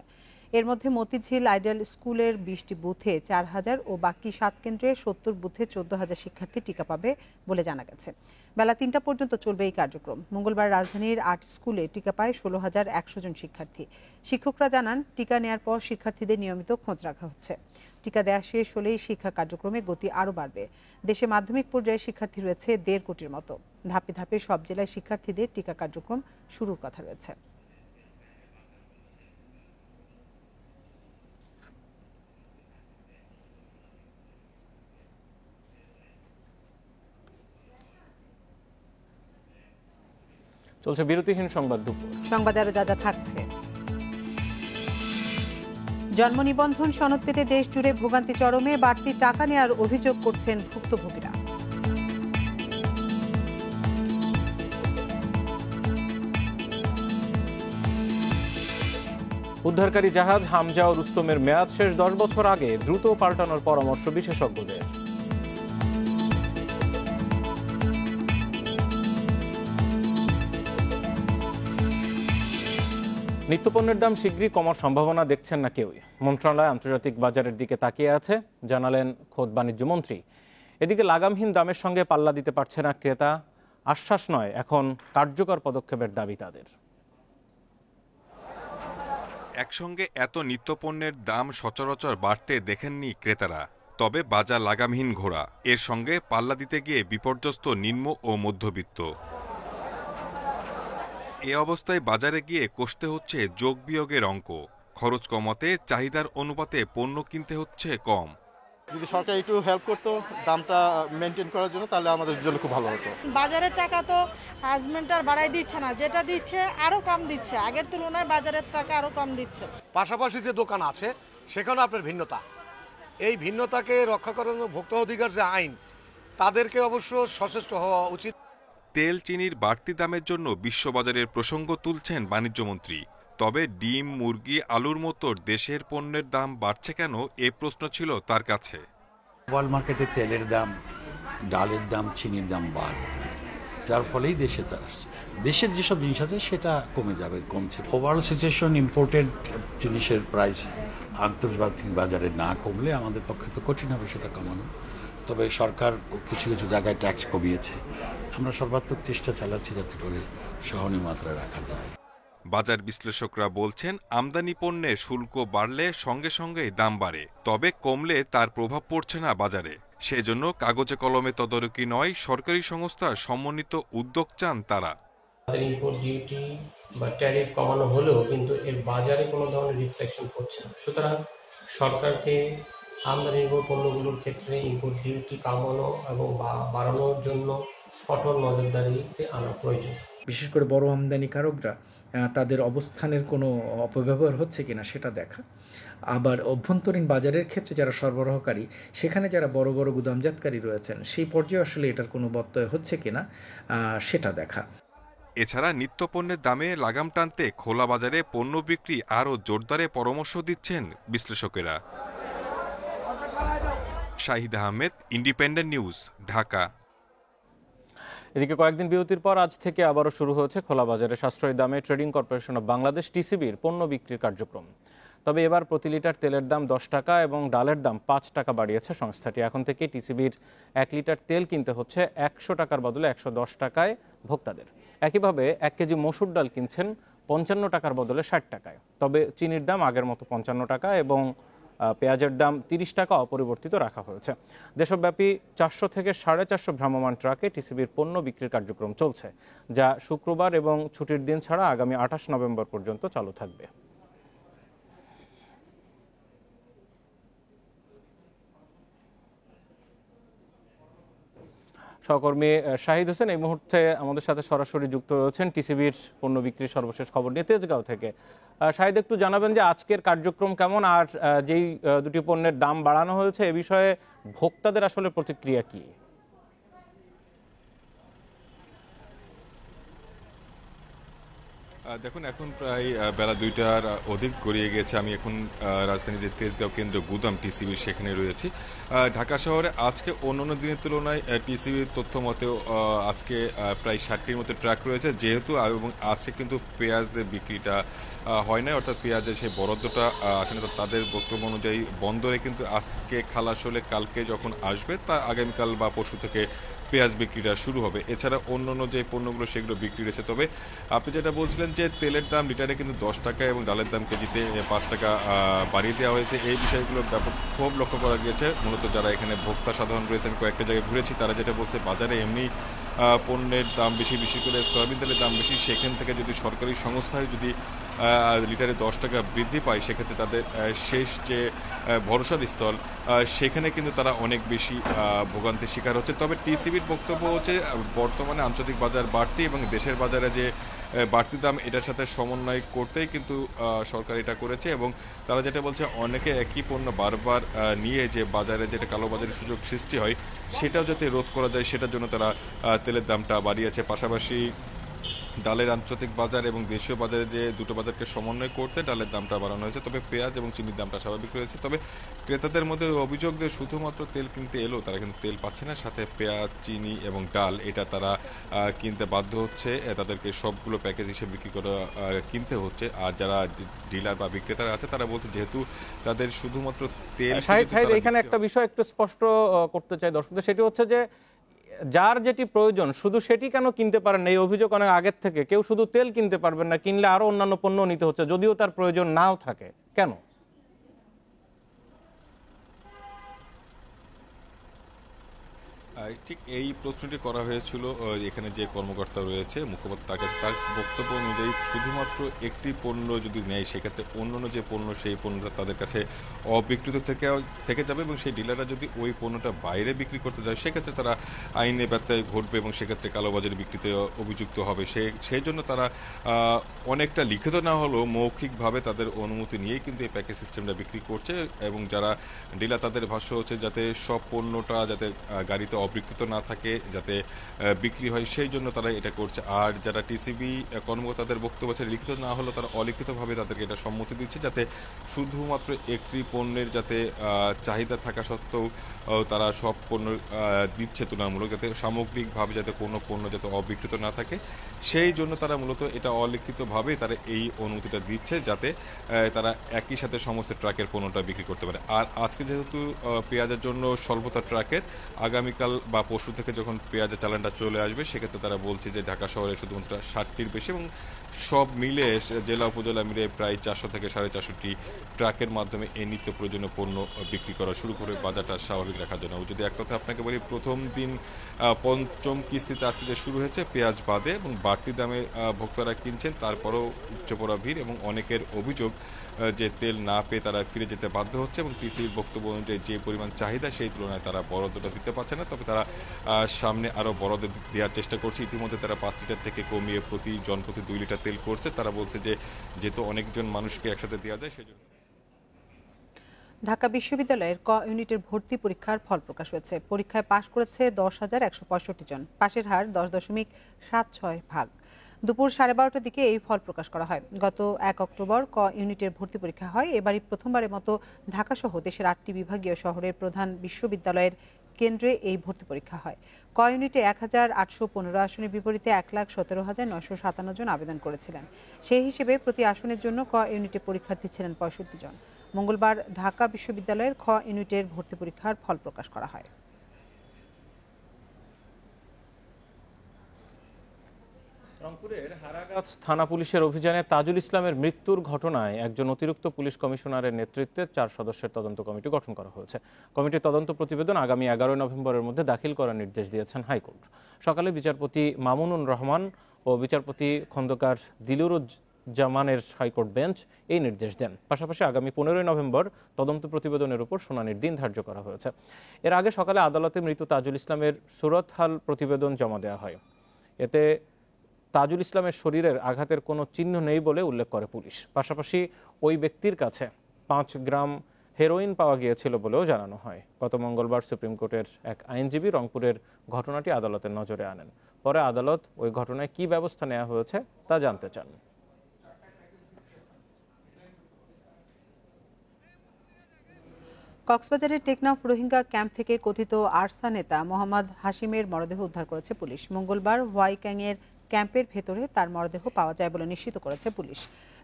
এর মধ্যে মতিঝিল আইডিয়াল স্কুলের 20টি বুথে 4,000 ও বাকি 7 কেন্দ্রে 70 বুথে 14,000 শিক্ষার্থী টিকা পাবে বলে জানা গেছে। বেলা 3টা পর্যন্ত চলবে এই কার্যক্রম। মঙ্গলবার রাজধানীর আর্ট স্কুলে টিকা পায় 16,100 জন শিক্ষার্থী। শিক্ষকরা জানান, টিকা নেয়ার পর শিক্ষার্থীদের নিয়মিত খোঁজ রাখা হচ্ছে। টিকা দেওয়া শেষ হলেই শিক্ষা কার্যক্রমে গতি আরও বাড়বে। দেশে মাধ্যমিক পর্যায়ে শিক্ষার্থী রয়েছে 1.5 কোটির মতো। ধাপে ধাপে সব জেলায় শিক্ষার্থীদের টিকা কার্যক্রম শুরুর কথা রয়েছে। চলছে বিরতিহীন সংবাদ দুপুর। সংবাদে আরো যা থাকছে। জন্ম নিবন্ধন সনদ পেতে দেশ জুড়ে ভোগান্তি চরমে। বাড়তি টাকা নেওয়ার অভিযোগ করছেন ভুক্তভোগীরা। উদ্ধারকারী জাহাজ হামজা ও রুস্তমের মেয়াদ শেষ 10 বছর আগে দ্রুত পাল্টানোর পরামর্শ বিশেষজ্ঞদের। নিত্যপণ্যের দাম শীঘ্রই কমার সম্ভাবনা দেখছেন না কেউই। মন্ত্রণালয় আন্তর্জাতিক বাজারের দিকে তাকিয়ে আছে, জানালেন খোদ বাণিজ্যমন্ত্রী। এদিকে লাগামহীন দামের সঙ্গে পাল্লা দিতে পারছে না ক্রেতা। আশ্বাস নয়, এখন কার্যকর পদক্ষেপের দাবি তাদের। একসঙ্গে এত নিত্যপণ্যের দাম সচরাচর বাড়তে দেখেননি ক্রেতারা। তবে বাজার লাগামহীন ঘোড়া, এর সঙ্গে পাল্লা দিতে গিয়ে বিপর্যস্ত নিম্ন ও মধ্যবিত্ত। এ অবস্থায় বাজারে গিয়ে কষতে হচ্ছে যোগ বিয়োগের অঙ্ক। খরচ কমাতে চাহিদার অনুপাতে পণ্য কিনতে হচ্ছে কম। যদি সরকার একটু হেল্প করতো দামটা মেনটেন করার জন্য, তাহলে আমাদের জন্য খুব ভালো হতো। বাজারের টাকা তো হাজবেন্ড আর বাড়াই দিচ্ছে না, যেটা দিচ্ছে আরো কম দিচ্ছে, আগের তুলনায় বাজারের টাকা আরো কম দিচ্ছে। পাশাপাশি যে দোকান আছে সেখানে আপনার ভিন্নতা, এই ভিন্নতাকে রক্ষা করার ভোক্তা অধিকার যে আইন, তাদেরকে অবশ্য সচেষ্ট হওয়া উচিত। তেল চিনির বাড়তি দামের জন্য বিশ্ববাজারের প্রসঙ্গ তুলছেন বাণিজ্যমন্ত্রী। তবে ডিম, মুরগি, আলুর মতো দেশের পণ্যের দাম বাড়ছে কেন, এ প্রশ্ন ছিল তার কাছে। ওয়ার্ল্ড মার্কেটে তেলের দাম, ডালের দাম, চিনির দাম বাড়ছে, যার ফলেই দেশে তার দেশের যেসব জিনিস আছে সেটা কমে যাবে, কমছে। ওভারঅল সিচুয়েশন, ইম্পোর্টেড জিনিসের প্রাইস আন্তর্জাতিক বাজারে না কমলে আমাদের পক্ষে তো কঠিন হবে সেটা কমানো। তবে সরকার কিছু কিছু জায়গায় ট্যাক্স কমিয়েছে, আমরা সর্বাত্মক চেষ্টা চালাচ্ছি যাতে করে সহনীয় মাত্রা রাখা যায়। বাজার বিশ্লেষকরা বলছেন, আমদানি পণ্যের শুল্ক বাড়লে সঙ্গে সঙ্গেই দাম বাড়ে, তবে কমলে তার প্রভাব পড়ছে না বাজারে। সেজন্য কাগজে কলমে তদারকি নয়, সরকারি সংস্থা সমন্বিত উদ্যোগ চান তারা। ইম্পোর্ট ডিউটি বা ট্যারিফ কমানো হলেও কিন্তু এর বাজারে কোনো ধরনের রিফ্লেকশন করছে না। সুতরাং সরকারকে আমদানি নির্ভর পণ্যগুলোর ক্ষেত্রে ইম্পোর্ট ডিউটি কমানো এবং বাড়ানোর জন্য কঠোর নজরদারিতে আনা প্রয়োজন। বিশেষ করে বড় আমদানিকারকরা তাদের অবস্থানের কোনো অপব্যবহার হচ্ছে কিনা সেটা দেখা, আবার অভ্যন্তরীণ বাজারের ক্ষেত্রে যারা সরবরাহকারী, সেখানে যারা বড় বড় গুদামজাতকারী রয়েছেন, সেই পর্যায়ে আসলে এটার কোনো ব্যত্যয় হচ্ছে কিনা সেটা দেখা। এছাড়া নিত্যপণ্যের দামে লাগাম টানতে খোলা বাজারে পণ্য বিক্রি আরও জোরদারে পরামর্শ দিচ্ছেন বিশ্লেষকেরা। Shahid Ahmed, Independent News, Dhaka. এদিকে কয়েকদিন বিরতির পর আজ থেকে আবারও শুরু হয়েছে খোলা বাজারে সাশ্রয়ী দামে ট্রেডিং কর্পোরেশন অব বাংলাদেশ টিসিবির পণ্য বিক্রির কার্যক্রম। তবে এবার প্রতি লিটার তেলের দাম 10 টাকা এবং ডালের দাম 5 টাকা বাড়িয়েছে সংস্থাটি। এখন থেকে টিসিবির 1 লিটার তেল কিনতে হচ্ছে 100 টাকার বদলে 110 টাকায় ভোক্তাদের। একইভাবে 1 কেজি মসুর ডাল কিনছেন 55 টাকার বদলে 60 টাকায়। তবে চিনির দাম আগের মতো 55 টাকা এবং পেঁয়াজের দাম 30 টাকা অপরিবর্তিত রাখা হয়েছে। দেশব্যাপী 400 থেকে 450 ভ্রাম্যমাণ ট্রাকে টিসিবির পণ্য বিক্রির কার্যক্রম চলছে, যা শুক্রবার এবং ছুটির দিন ছাড়া আগামী 28 নভেম্বর পর্যন্ত চালু থাকবে। সহকর্মী শাহিদ হোসেন এই মুহূর্তে আমাদের সাথে সরাসরি যুক্ত রয়েছেন টিসিবির পণ্য বিক্রির সর্বশেষ খবর নিয়ে তেজগাঁও থেকে। শাহিদ, একটু জানাবেন যে আজকের কার্যক্রম কেমন, আর যেই দুটি পণ্যের দাম বাড়ানো হয়েছে এ বিষয়ে ভোক্তাদের আসলে প্রতিক্রিয়া কি? দেখুন, এখন প্রায় বেলা 2টার অধিক গড়িয়ে গেছে। আমি এখন রাজধানীর যে তেজগাঁও কেন্দ্র গুদাম টিসিবির সেখানে রয়েছি। ঢাকা শহরে আজকে অন্যান্য দিনের তুলনায় টিসিবির তথ্য মতেও আজকে প্রায় 60টির মতো ট্রাক রয়েছে, যেহেতু এবং আজকে কিন্তু পেঁয়াজের বিক্রিটা হয় না, অর্থাৎ পেঁয়াজের সেই বরাদ্দটা আসে না। তাদের বক্তব্য অনুযায়ী বন্দরে কিন্তু আজকে খালাস হলে কালকে যখন আসবে তা আগামীকাল বা পরশু থেকে পেঁয়াজ বিক্রিটা শুরু হবে। এছাড়া অন্যান্য যে পণ্যগুলো সেগুলো বিক্রি রয়েছে। তবে আপনি যেটা বলছিলেন যে তেলের দাম লিটারে কিন্তু 10 টাকা এবং ডালের দাম কেজিতে 5 টাকা বাড়িয়ে দেওয়া হয়েছে, এই বিষয়গুলো ব্যাপক ক্ষোভ লক্ষ্য করা গিয়েছে। মূলত যারা এখানে ভোক্তা সাধারণ রয়েছেন, কয়েকটা জায়গায় ঘুরেছি, তারা যেটা বলছে বাজারে এমনি পণ্যের দাম বেশি, বেশি করে সয়াবিন তেলের দাম বেশি, সেখান থেকে যদি সরকারি সংস্থায় যদি লিটারে 10 টাকা বৃদ্ধি পায়, সেক্ষেত্রে তাদের শেষ যে ভরসার স্থল সেখানে কিন্তু তারা অনেক বেশি ভোগান্তির শিকার হচ্ছে। তবে টিসিবির বক্তব্য হচ্ছে বর্তমানে আন্তর্জাতিক বাজার বাড়তি এবং দেশের বাজারে যে বাড়তি দাম এটার সাথে সমন্বয় করতেই কিন্তু সরকার এটা করেছে, এবং তারা যেটা বলছে অনেকে একই পণ্য বারবার নিয়ে যে বাজারে যেটা কালোবাজারের সুযোগ সৃষ্টি হয় সেটাও যাতে রোধ করা যায় সেটার জন্য তারা তেলের দামটা বাড়িয়েছে। পাশাপাশি ডালের আন্তর্জাতিক বাজার এবং দেশীয় বাজারে যে দুটো বাজারকে সমন্বয় করতে ডালের দামটা বাড়ানো হয়েছে। তবে পেঁয়াজ এবং চিনির দামটা স্বাভাবিক রয়েছে। তবে ক্রেতাদের মধ্যে অভিযোগ যে শুধুমাত্র তেল কিনতে এলো তারা কিন্তু তেল পাচ্ছে না, সাথে পেঁয়াজ, চিনি এবং ডাল এটা তারা কিনতে বাধ্য হচ্ছে, তাদেরকে সবগুলো প্যাকেজ হিসেবে বিক্রি করা কিনতে হচ্ছে। আর যারা ডিলার বা বিক্রেতারা আছে তারা বলছে যেহেতু তাদের শুধুমাত্র তেল। এখানে একটা বিষয় একটু স্পষ্ট করতে চাই দর্শকদের, সেটি হচ্ছে যে যার যেটি প্রয়োজন শুধু সেটি কেন কিনতে পারেন না, এই অভিযোগ অনেক আগের থেকে। কেউ শুধু তেল কিনতে পারবেন না, কিনলে আরো অন্যান্য পণ্য নিতে হচ্ছে যদিও তার প্রয়োজন নাও থাকে, কেন? ঠিক এই প্রশ্নটি করা হয়েছিল এখানে যে কর্মকর্তা রয়েছে মুখপাত্র, তার কাছে তার বক্তব্য অনুযায়ী শুধুমাত্র একটি পণ্য যদি নেয় সেক্ষেত্রে অন্যান্য যে পণ্য সেই পণ্যটা তাদের কাছে অবিকৃত থেকে যাবে এবং সেই ডিলাররা যদি ওই পণ্যটা বাইরে বিক্রি করতে যায় সেক্ষেত্রে তারা আইনে ব্যত্যয় ঘটবে এবং সেক্ষেত্রে কালোবাজারি বিক্রিতে অভিযুক্ত হবে। সেই জন্য তারা অনেকটা লিখিত না হলেও মৌখিকভাবে তাদের অনুমতি নিয়েই কিন্তু এই প্যাকেজ সিস্টেমটা বিক্রি করছে এবং যারা ডিলার তাদের ভাষ্য হচ্ছে যাতে সব পণ্যটা যাতে গাড়িতে অবিকৃত না থাকে, যাতে বিক্রি হয়, সেই জন্য তারা এটা করছে। আর যারা টিসিবি কর্মকর্তাদের বক্তব্য আছে লিখিত না হলেও তারা অলিখিতভাবে তাদেরকে এটা সম্মতি দিচ্ছে যাতে শুধুমাত্র একটি পণ্যের যাতে চাহিদা থাকা সত্ত্বেও তারা সব পণ্য দিচ্ছে তুলনামূলক, যাতে সামগ্রিকভাবে যাতে কোনো পণ্য যাতে অবিকৃত না থাকে, সেই জন্য তারা মূলত এটা অলিখিতভাবে তারা এই অনুমতিটা দিচ্ছে যাতে তারা একই সাথে সমস্ত ট্রাকের পণ্যটা বিক্রি করতে পারে। আর আজকে যেহেতু পেঁয়াজের জন্য স্বল্পতা ট্রাকের, আগামীকাল বা পরশু থেকে যখন পেঁয়াজের চালানটা চলে আসবে সেক্ষেত্রে তারা বলছে যে ঢাকা শহরে শুধুমাত্র 60টির বেশি এবং সব মিলে জেলা উপজেলা মিলে প্রায় 400 থেকে 450টি ট্রাকের মাধ্যমে এই নিত্য প্রয়োজনীয় পণ্য বিক্রি করা শুরু করে বাজারটা স্বাভাবিক রাখার জন্য। যদি এক কথা আপনাকে বলি, প্রথম দিন পঞ্চম কিস্তিতে আজকে যে শুরু হয়েছে পেঁয়াজ বাদে এবং বাড়তি দামে ভোক্তারা কিনছেন, তারপরেও উপচে পড়া ভিড় এবং অনেকের অভিযোগ যে তেল না পেয়ে তারা ফিরে যেতে বাধ্য হচ্ছে এবং টিসির বক্তব্য অনুযায়ী যে পরিমাণ চাহিদা সেই তুলনায় তারা বরাদ্দটা দিতে পারছে না। তবে তারা সামনে আরও বরাদ্দ দেওয়ার চেষ্টা করছে। ইতিমধ্যে তারা 5 লিটার থেকে কমিয়ে প্রতি 2 লিটার তেল করছে। তারা বলছে যে যেহেতু অনেকজন মানুষকে একসাথে দেওয়া যায় সেজন্য। ঢাকা বিশ্ববিদ্যালয়ের ক ইউনিটের ভর্তি পরীক্ষার ফল প্রকাশ হয়েছে। পরীক্ষায় পাশ করেছে 10,165 জন। পাশের হার 10.76%। দুপুর 12:30টার দিকে এই ফল প্রকাশ করা হয়। গত 1 অক্টোবর ক ইউনিটের ভর্তি পরীক্ষা হয়। এবারই প্রথমবারের মতো ঢাকা সহ দেশের 8টি বিভাগীয় শহরের প্রধান বিশ্ববিদ্যালয়ের কেন্দ্রে এই ভর্তি পরীক্ষা হয়। ক ইউনিটে 1,815 আসনের বিপরীতে 1,17,957 জন আবেদন করেছিলেন। সেই হিসেবে প্রতি আসনের জন্য ক ইউনিটে পরীক্ষার্থী ছিলেন 65 জন। মঙ্গলবার ঢাকা বিশ্ববিদ্যালয়ের খ ইউনিটের ভর্তি পরীক্ষার ফল প্রকাশ করা হয়। রংপুরের হারাগাছ থানা পুলিশের অভিযানে তাজুল ইসলামের মৃত্যুর ঘটনায় একজন অতিরিক্ত পুলিশ কমিশনারের নেতৃত্বে 4 সদস্যের তদন্ত কমিটি গঠন করা হয়েছে। কমিটির তদন্ত প্রতিবেদন আগামী 11 নভেম্বরের মধ্যে দাখিল করার নির্দেশ দিয়েছেন হাইকোর্ট। সকালে বিচারপতি মামুনুর রহমান ও বিচারপতি খন্দকার দিলুরুজ্জামানের হাইকোর্ট বেঞ্চ এই নির্দেশ দেন। পাশাপাশি আগামী 15 নভেম্বর তদন্ত প্রতিবেদনের উপর শুনানির দিন ধার্য করা হয়েছে। এর আগে সকালে আদালতে মৃত তাজুল ইসলামের সুরতহাল প্রতিবেদন জমা দেওয়া হয়। এতে তাজুল ইসলামের শরীরের আঘাতের কোনো চিহ্ন নেই বলে উল্লেখ করে পুলিশ। পাশাপাশি ওই ব্যক্তির কাছে 5 গ্রাম হেরোইন পাওয়া গিয়েছিল বলেও জানানো হয়। গত মঙ্গলবার সুপ্রিম কোর্টের এক আইনজীবী রংপুরের ঘটনাটি আদালতের নজরে আনেন। পরে আদালত ওই ঘটনায় কী ব্যবস্থা নেওয়া হয়েছে তা জানতে চান। কক্সবাজারের টেকনাফ রোহিঙ্গা ক্যাম্প থেকে কথিত আরসা নেতা মোহাম্মদ হাশিমের মরদেহ উদ্ধার করেছে পুলিশ। মঙ্গলবার হোয়াইক্যাংয়ের ক্যাম্পের ভেতরে তার মরদেহ পাওয়া যায় বলে নিশ্চিত করেছে পুলিশ।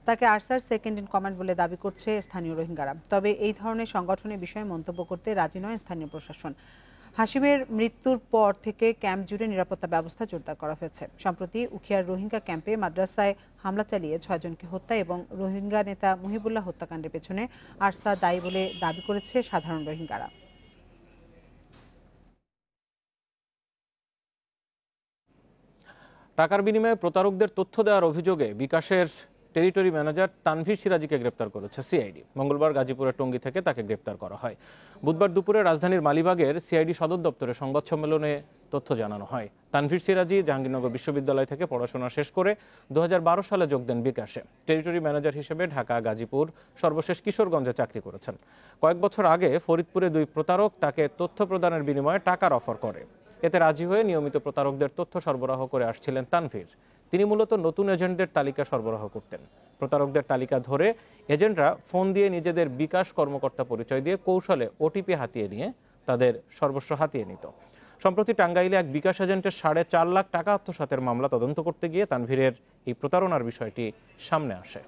তাকে আরসার সেকেন্ড ইন কমান্ড বলে দাবি করছে স্থানীয় রোহিঙ্গারা। তবে এই ধরনের সংগঠনের বিষয়ে মন্তব্য করতে রাজি নয় স্থানীয় প্রশাসন। হাশিমের মৃত্যুর পর থেকে ক্যাম্প জুড়ে নিরাপত্তা ব্যবস্থা জোরদার করা হয়েছে। সম্প্রতি উখিয়ার রোহিঙ্গা ক্যাম্পে মাদ্রাসায় হামলা চালিয়ে 6 জনকে হত্যা এবং রোহিঙ্গা নেতা মুহিবুল্লাহ হত্যাকাণ্ডের পেছনে আরসা দায়ী বলে দাবি করেছে সাধারণ রোহিঙ্গারা। টাকার বিনিময়ে প্রতারকদের তথ্য দেওয়ার অভিযোগে বিকাশের টেরিটরি ম্যানেজার তানভীর সিরাজীকে গ্রেপ্তার করেছে সিআইডি। মঙ্গলবার গাজীপুরের টঙ্গী থেকে তাকে গ্রেপ্তার করা হয়। বুধবার দুপুরে রাজধানীর মালিবাগের সিআইডি সদর দপ্তরে সংবাদ সম্মেলনে তথ্য জানানো হয়। তানভীর সিরাজী জাহাঙ্গীরনগর বিশ্ববিদ্যালয় থেকে পড়াশোনা শেষ করে 2012 সালে যোগ দেন বিকাশে। টেরিটরি ম্যানেজার হিসেবে ঢাকা, গাজীপুর, সর্বশেষ কিশোরগঞ্জে চাকরি করেছেন। কয়েক বছর আগে ফরিদপুরে 2 প্রতারক তাকে তথ্য প্রদানের বিনিময়ে টাকার অফার করে। এতে রাজি হয়ে নিয়মিত প্রতারকদের তথ্য সরবরাহ করে আসছিলেন তানভীর। তিনি মূলত নতুন এজেন্টদের তালিকা সরবরাহ করতেন। প্রতারকদের তালিকা ধরে এজেন্টরা ফোন দিয়ে নিজেদের বিকাশ কর্মকর্তা পরিচয় দিয়ে কৌশলে ওটিপি হাতিয়ে নিয়ে তাদের সর্বস্ব হাতিয়ে নিত। সম্প্রতি টাঙ্গাইলে এক বিকাশ এজেন্টের 4.5 লাখ টাকা আত্মসাতের মামলা তদন্ত করতে গিয়ে তানভীরের এই প্রতারণার বিষয়টি সামনে আসে।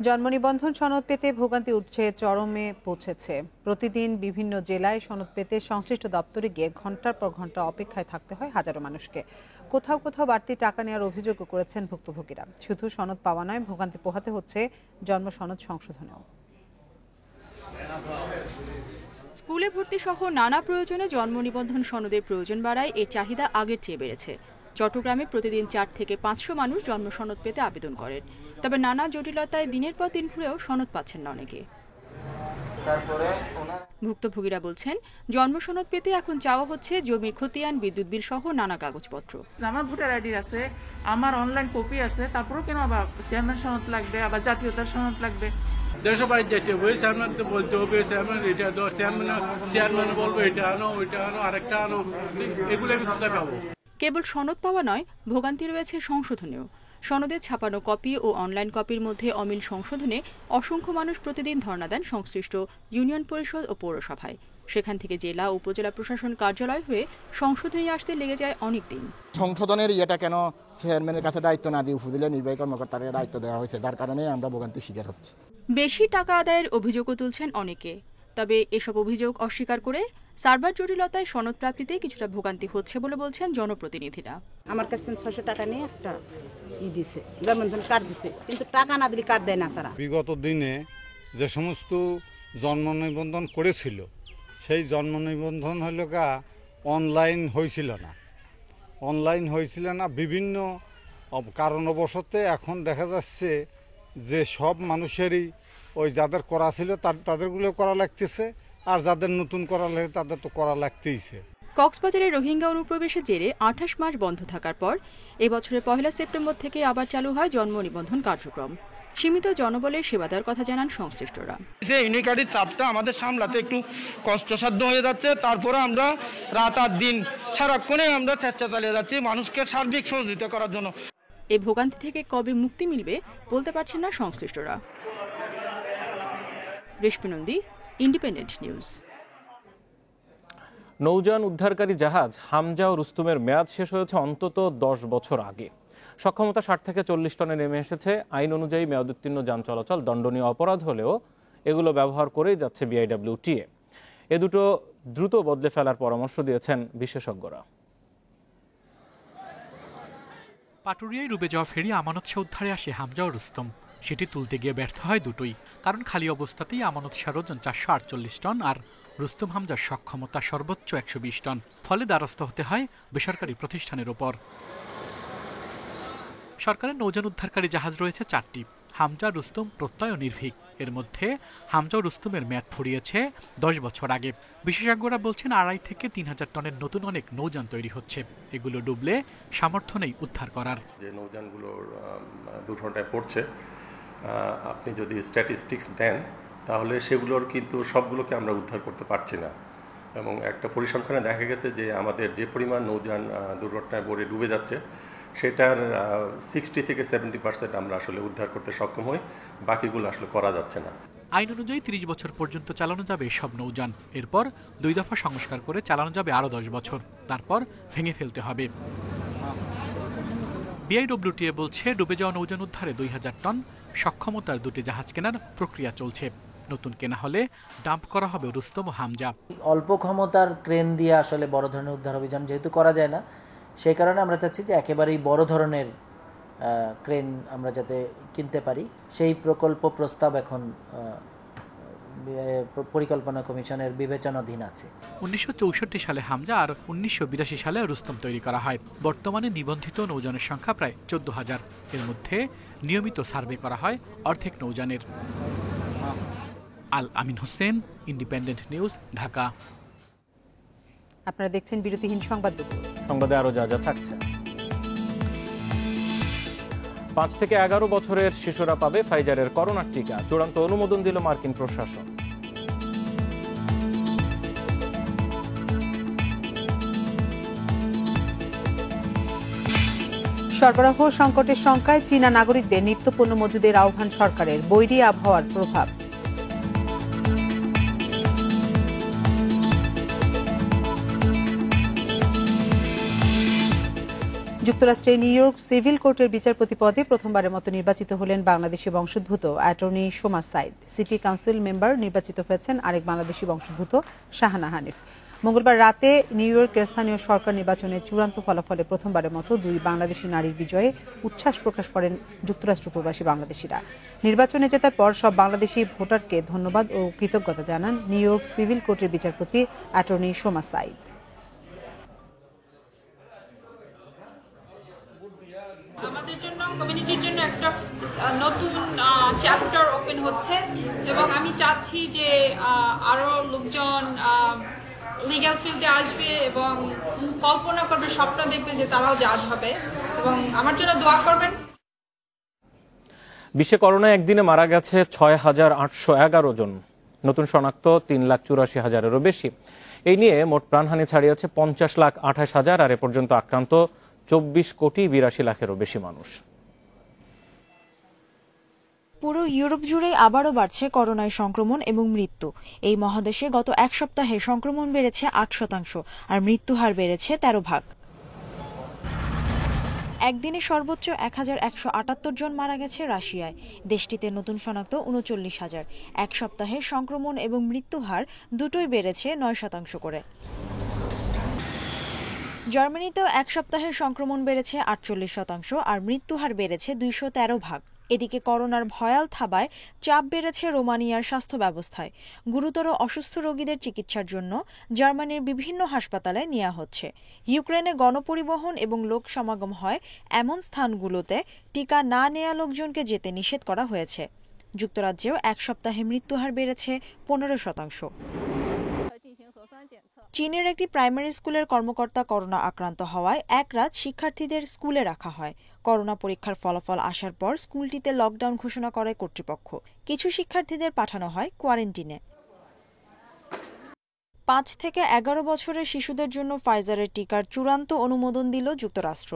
জন্ম নিবন্ধন সনদ পেতে ভোগান্তি উঠছে চরমে পৌঁছেছে। প্রতিদিন বিভিন্ন জেলায় সনদ পেতে সংশ্লিষ্ট দপ্তরে গিয়ে ঘন্টার পর ঘন্টা অপেক্ষায় থাকতে হয় হাজারো মানুষকে। কোথাও কোথাও বাড়তি টাকা নেওয়ার অভিযোগও করেছেন ভুক্তভোগীরা। শুধু সনদ পাওয়া নয়, ভোগান্তি পোহাতে হচ্ছে জন্ম সনদ সংশোধনেও। স্কুলে ভর্তি সহ নানা প্রয়োজনে জন্ম নিবন্ধন সনদের প্রয়োজন বাড়ায় এর চাহিদা আগের চেয়ে বেড়েছে। চট্টগ্রামে প্রতিদিন 4 থেকে 500 মানুষ জন্ম সনদ পেতে আবেদন করেন। তবে নানা জটিলতায় দিনের পর দিন ঘুরেও সনদ পাচ্ছেন না অনেকে। ভুক্তভোগীরা বলছেন, জন্ম সনদ পেতে এখন চাওয়া হচ্ছে জমির খতিয়ান, বিদ্যুৎ বিল সহ নানা কাগজপত্র। আমার ভোটার আইডি আছে, আমার অনলাইন কপি আছে, তারপরেও কেন আবার চেয়ারম্যান সনদ লাগবে, আবার জাতীয়তার সনদ লাগবে। দেড়শো বাড়ি যেতে হবে, চেয়ারম্যান তো বলতে হবে, চেয়ারম্যান এটা দাও, চেয়ারম্যান বলবো এটা আনো, ওইটা আনো, আরেকটা আনো, এগুলো আমি কোথায় পাবো? কেবল সনদ পাওয়া নয়, ভোগান্তি রয়েছে সংশোধনেও। সনদে ছাপানো কপি ও অনলাইন কপির মধ্যে অমিল সংশোধনে অসংখ্য মানুষ প্রতিদিন ধর্ণা দেন সংশ্লিষ্ট ইউনিয়ন পরিষদ ও পৌরসভায়। সেখান থেকে জেলা ও উপজেলা প্রশাসন কার্যালয় হয়ে সংশোধনী আসতে লেগে যায় অনেক দিন। সংশোধনের ইয়েটা কেন চেয়ারম্যানের কাছে দায়িত্ব না দিয়ে উপজেলা নির্বাহী কর্মকর্তাকে দায়িত্ব দেওয়া হয়েছে, যার কারণে আমরা ভোগান্তির শিকার হচ্ছি। বেশি টাকা আদায়ের অভিযোগও তুলছেন অনেকে। তবে এসব অভিযোগ অস্বীকার করে সার্ভার জটিলতায় সনদ প্রাপ্তিতে কিছুটা ভোগান্তি হচ্ছে বলে বলছেন জনপ্রতিনিধিরা। আমার কাছ থেকে 600 টাকা নিয়ে একটা দিছে, জন্মনিবন্ধন কার্ড দিছে, কিন্তু টাকা না দিলে কার্ড দেয় না তারা। বিগত দিনে যে সমস্ত জন্ম নিবন্ধন করেছিল, সেই জন্ম নিবন্ধন হইল অনলাইন হয়েছিল না, বিভিন্ন কারণবশত এখন দেখা যাচ্ছে যে সব মানুষেরই ওই যাদের করা ছিল তাদেরগুলো করা লাগতেছে, আর যাদের নতুন করা লাগে তাদের তো করা লাগতেইছে। কক্সবাজারে রোহিঙ্গা অনুপ্রবেশের জেরে 28 মাস বন্ধ থাকার পর এবছরের 1 সেপ্টেম্বর থেকে আবার চালু হয় জন্ম নিবন্ধন কার্যক্রম। সীমিত জনবলের সেবা দেওয়ার কথা জানান সংশ্লিষ্টরা। ইউনিকার্ডের চাপটা আমাদের সামলাতে একটু কষ্টসাধ্য হয়ে যাচ্ছে, তারপরে আমরা রাত আর দিন সারাক্ষণে আমরা চেষ্টা চালিয়ে যাচ্ছি মানুষকে সার্বিক সহযোগিতা করার জন্য। এই ভোগান্তি থেকে কবে মুক্তি মিলবে বলতে পারছেন না সংশ্লিষ্টরা। রেশমি নন্দী, ইন্ডিপেন্ডেন্ট নিউজ। নৌযান উদ্ধারকারী জাহাজ হামজা ও রুস্তুমের মেয়াদ শেষ হয়েছে অন্তত 10 বছর আগে। সক্ষমতা 60 থেকে 40 টনে নেমে এসেছে। আইন অনুযায়ী মেয়াদোত্তীর্ণ যান চলাচল দণ্ডনীয় অপরাধ হলেও এগুলো ব্যবহার করেই যাচ্ছে বিআইডব্লিউটিএ। এ দুটো দ্রুত বদলে ফেলার পরামর্শ দিয়েছেন বিশেষজ্ঞরা। পাটুরিয়ায় ডুবে যাওয়া ফেরি আমানত শাহ উদ্ধারে আসে হামজা ও রুস্তম। সেটি তুলতে গিয়ে ব্যর্থ হয় দুটোই, কারণ খালি অবস্থাতেই আমানত শাহর ওজন 448 টন আর রুস্তম হামজার সক্ষমতা সর্বোচ্চ 120 টন। ফলে দ্বারস্থ হতে হয় বেসরকারি প্রতিষ্ঠানের ওপর। সরকারের নৌযান উদ্ধারকারী জাহাজ রয়েছে 4টি, হামজা, রুস্তম, প্রত্যয় ও নির্ভীক। এর মধ্যে হামজা ও রুস্তমের মেয়াদ ফুরিয়েছে 10 বছর আগে। বিশেষজ্ঞরা বলছেন 2.5 থেকে 3000 টনের নতুন অনেক নৌযান তৈরি হচ্ছে। এগুলো ডুবলে সামর্থ্য নেই উদ্ধার করার। যে নৌযানগুলোর দুর্ঘটনায় পড়ছে, আপনি যদি স্ট্যাটিস্টিক্স দেন তাহলে সেগুলোর কিন্তু সবগুলোকে আমরা উদ্ধার করতে পারছি না। এবং একটা পরিসংখ্যানে দেখা গেছে যে আমাদের যে পরিমাণ নৌযান দুর্ঘটনায় পড়ে ডুবে যাচ্ছে সেটার 60 থেকে 70% আমরা আসলে উদ্ধার করতে সক্ষম হই, বাকিগুলো আসলে করা যাচ্ছে না। আইন অনুযায়ী 30 বছর পর্যন্ত চালানো যাবে সব নৌযান। এরপর 2 দফা সংস্কার করে চালানো যাবে আরও 10 বছর, তারপর ভেঙে ফেলতে হবে। বিআইডব্লিউটিএ বলছে ডুবে যাওয়া নৌযান উদ্ধারে 2000 টন সক্ষমতার 2টি জাহাজ কেনার প্রক্রিয়া চলছে। নতুন কেনা হলে ডাম্প করা হবে রুস্তম ও হামজা। অল্প ক্ষমতার ক্রেন দিয়ে আসলে বড় ধরনের উদ্ধার অভিযান যেহেতু করা যায় না, সেই কারণে আমরা চাচ্ছি যে একেবারেই বড় ধরনের ক্রেন আমরা যাতে কিনতে পারি, সেই প্রকল্প প্রস্তাব এখন পরিকল্পনা কমিশনের বিবেচনাধীন আছে। 1964 সালে হামজা আর 1982 সালে রুস্তম তৈরি করা হয়। বর্তমানে নিবন্ধিত নৌযানের সংখ্যা প্রায় 14,000। এর মধ্যে নিয়মিত সার্ভে করা হয় অর্ধেক নৌযানের। আল আমিন হোসেন, ইন্ডিপেন্ডেন্ট নিউজ, ঢাকা। আপনারা দেখছেন বিরতিহীন সংবাদ। সংবাদে আরো যা যা থাকছে। 5 থেকে 11 বছরের শিশুরা পাবে ফাইজারের করোনার টিকা। চূড়ান্ত অনুমোদন দিল মার্কিন প্রশাসন। সরবরাহ সংকটের শঙ্কায় চীনা নাগরিকদের নিত্যপণ্য মজুদের আহ্বান সরকারের, বৈরী আবহাওয়ার প্রভাব। যুক্তরাষ্ট্রের নিউ ইয়র্ক সিভিল কোর্টের বিচারপতি পদে প্রথমবারের মতো নির্বাচিত হলেন বাংলাদেশি বংশোদ্ভূত attorney Soma Said. City council member নির্বাচিত হয়েছেন আরেক বাংলাদেশি বংশোদ্ভূত শাহানা হানিফ। মঙ্গলবার রাতে নিউ ইয়র্কের স্থানীয় সরকার নির্বাচনের চূড়ান্ত ফলাফলে প্রথমবারের মতো দুই বাংলাদেশি নারীর বিজয়ে উচ্ছ্বাস প্রকাশ করেন যুক্তরাষ্ট্র প্রবাসী বাংলাদেশিরা। নির্বাচনে জেতার পর সব বাংলাদেশি ভোটারকে ধন্যবাদ ও কৃতজ্ঞতা জানান নিউ ইয়র্ক সিভিল কোর্টের বিচারপতি অ্যাটর্নি সোমা সাইদ। আমাদের জন্য, কমিউনিটির জন্য একটা নতুন চ্যাপ্টার ওপেন হচ্ছে এবং আমি চাচ্ছি যে আরো লোকজন লিগ্যাল ফিল্ডে আসবে এবং কল্পনা করবে, স্বপ্ন দেখবে যে তারাও জাজ হবে, এবং আমার জন্য দোয়া করবেন। বিশ্বে করোনায় একদিনে মারা গেছে ৬,৮১১ জন, নতুন শনাক্ত ৩,৮৪,০০০-এরও বেশি। এই নিয়ে মোট প্রাণহানি ছাড়িয়েছে ৫০,২৮,০০০, আর এ পর্যন্ত আক্রান্ত ২৪,৮২,০০,০০০-এরও বেশি মানুষ। পুরো ইউরোপ জুড়ে আবারও বাড়ছে করোনায় সংক্রমণ এবং মৃত্যু। এই মহাদেশে গত এক সপ্তাহে সংক্রমণ বেড়েছে ৮%, আর মৃত্যুহার বেড়েছে ১৩ ভাগ। একদিনে সর্বোচ্চ ১,১৭৮ জন মারা গেছে রাশিয়ায়। দেশটিতে নতুন শনাক্ত ৩৯,০০০। এক সপ্তাহে সংক্রমণ এবং মৃত্যুহার দুটোই বেড়েছে ৯% করে। জার্মানিতেও এক সপ্তাহে সংক্রমণ বেড়েছে ৪৮%, আর মৃত্যুহার বেড়েছে ২১৩ ভাগ। এদিকে করোনার ভয়াল থাবায় চাপ বেড়েছে রোমানিয়ার স্বাস্থ্য ব্যবস্থায়। গুরুতর অসুস্থ রোগীদের চিকিৎসার জন্য জার্মানির বিভিন্ন হাসপাতালে নেওয়া হচ্ছে। ইউক্রেনে গণপরিবহন এবং লোক সমাগম হয় এমন স্থানগুলোতে টিকা না নেওয়া লোকজনকে যেতে নিষেধ করা হয়েছে। যুক্তরাজ্যেও এক সপ্তাহে মৃত্যুহার বেড়েছে ১৫%। চীনের একটি প্রাইমারি স্কুলের কর্মকর্তা করোনা আক্রান্ত হওয়ায় এক রাত শিক্ষার্থীদের স্কুলে রাখা হয়। করোনা পরীক্ষার ফলাফল আসার পর স্কুলটিতে লকডাউন ঘোষণা করে কর্তৃপক্ষ। কিছু শিক্ষার্থীদের পাঠানো হয় কোয়ারেন্টিনে। ৫ থেকে ১১ বছরের শিশুদের জন্য ফাইজারের টিকার চূড়ান্ত অনুমোদন দিল যুক্তরাষ্ট্র।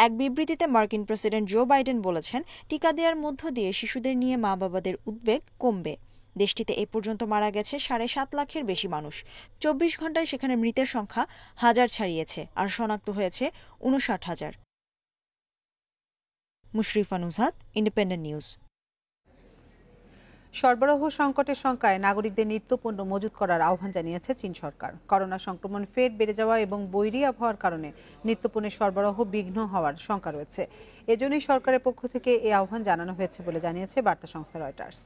এক বিবৃতিতে মার্কিন প্রেসিডেন্ট জো বাইডেন বলেছেন, টিকা দেওয়ার মধ্য দিয়ে শিশুদের নিয়ে মা বাবাদের উদ্বেগ কমবে। দেশটিতে এ পর্যন্ত মারা গেছে ৭.৫ লাখের বেশি মানুষ। ২৪ ঘন্টায় সেখানে মৃতের সংখ্যা ১,০০০ ছাড়িয়েছে, আর শনাক্ত হয়েছে ৫৯,০০০। Mushrifa Nuzhat, independent news. সরবরাহ সংকটের শঙ্কায় নাগরিকদের নিত্যপণ্য মজুত করার আহ্বান জানিয়েছে চীন সরকার। করোনা সংক্রমণ ফের বেড়ে যাওয়া এবং বৈরী আবহাওয়ার কারণে নিত্যপণ্যের সরবরাহ বিঘ্ন হওয়ার শঙ্কা রয়েছে। এজন্যই সরকারের পক্ষ থেকে এই আহ্বান জানানো হয়েছে বলে জানিয়েছে বার্তা সংস্থা রয়টার্স।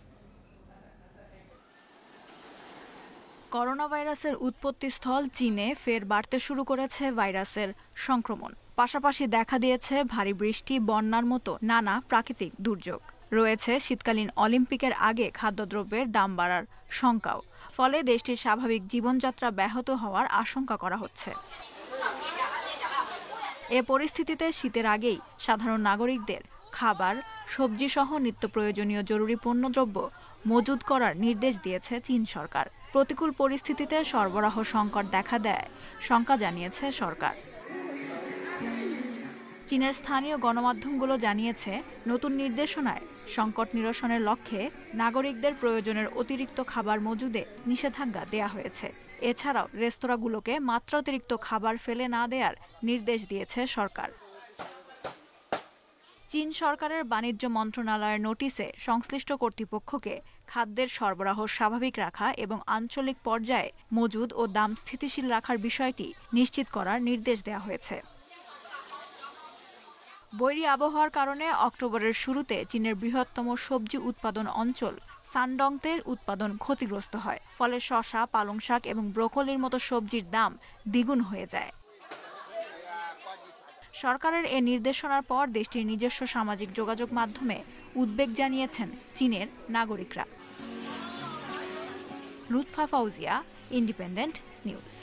করোনা ভাইরাসের উৎপত্তিস্থল চীনে ফের বাড়তে শুরু করেছে ভাইরাসের সংক্রমণ। পাশাপাশি দেখা দিয়েছে ভারী বৃষ্টি, বন্যার মতো নানা প্রাকৃতিক দুর্যোগ। রয়েছে শীতকালীন অলিম্পিকের আগে খাদ্যদ্রব্যের দাম বাড়ার শঙ্কাও। ফলে দেশটির স্বাভাবিক জীবনযাত্রা ব্যাহত হওয়ার আশঙ্কা করা হচ্ছে। এ পরিস্থিতিতে শীতের আগেই সাধারণ নাগরিকদের খাবার, সবজি সহ নিত্য প্রয়োজনীয় জরুরি পণ্যদ্রব্য মজুদ করার নির্দেশ দিয়েছে চীন সরকার। প্রতিকূল পরিস্থিতিতে সরবরাহ সংকট দেখা দেয় শঙ্কা জানিয়েছে সরকার। চীনের স্থানীয় গণমাধ্যমগুলো জানিয়েছে, নতুন নির্দেশনায় সংকট নিরসনের লক্ষ্যে নাগরিকদের প্রয়োজনের অতিরিক্ত খাবার মজুদে নিষেধাজ্ঞা দেয়া হয়েছে। এছাড়াও রেস্তোরাঁগুলোকে মাত্রাতিরিক্ত খাবার ফেলে না দেওয়ার নির্দেশ দিয়েছে সরকার। চীন সরকারের বাণিজ্য মন্ত্রণালয়ের নোটিশে সংশ্লিষ্ট কর্তৃপক্ষকে খাদ্যের সরবরাহ স্বাভাবিক রাখা এবং আঞ্চলিক পর্যায়ে মজুদ ও দাম স্থিতিশীল রাখার বিষয়টি নিশ্চিত করার নির্দেশ দেওয়া হয়েছে। বৈরী আবহাওয়ার কারণে অক্টোবরের শুরুতে চীনের বৃহত্তম সবজি উৎপাদন অঞ্চল সানডংতের উৎপাদন ক্ষতিগ্রস্ত হয়। ফলে শসা, পালং শাক এবং ব্রোকলির মতো সবজির দাম দ্বিগুণ হয়ে যায়। সরকারের এ নির্দেশনার পর দেশটির নিজস্ব সামাজিক যোগাযোগ মাধ্যমে উদ্বেগ জানিয়েছেন চীনের নাগরিকরা। Lutfa Fauzia, independent news.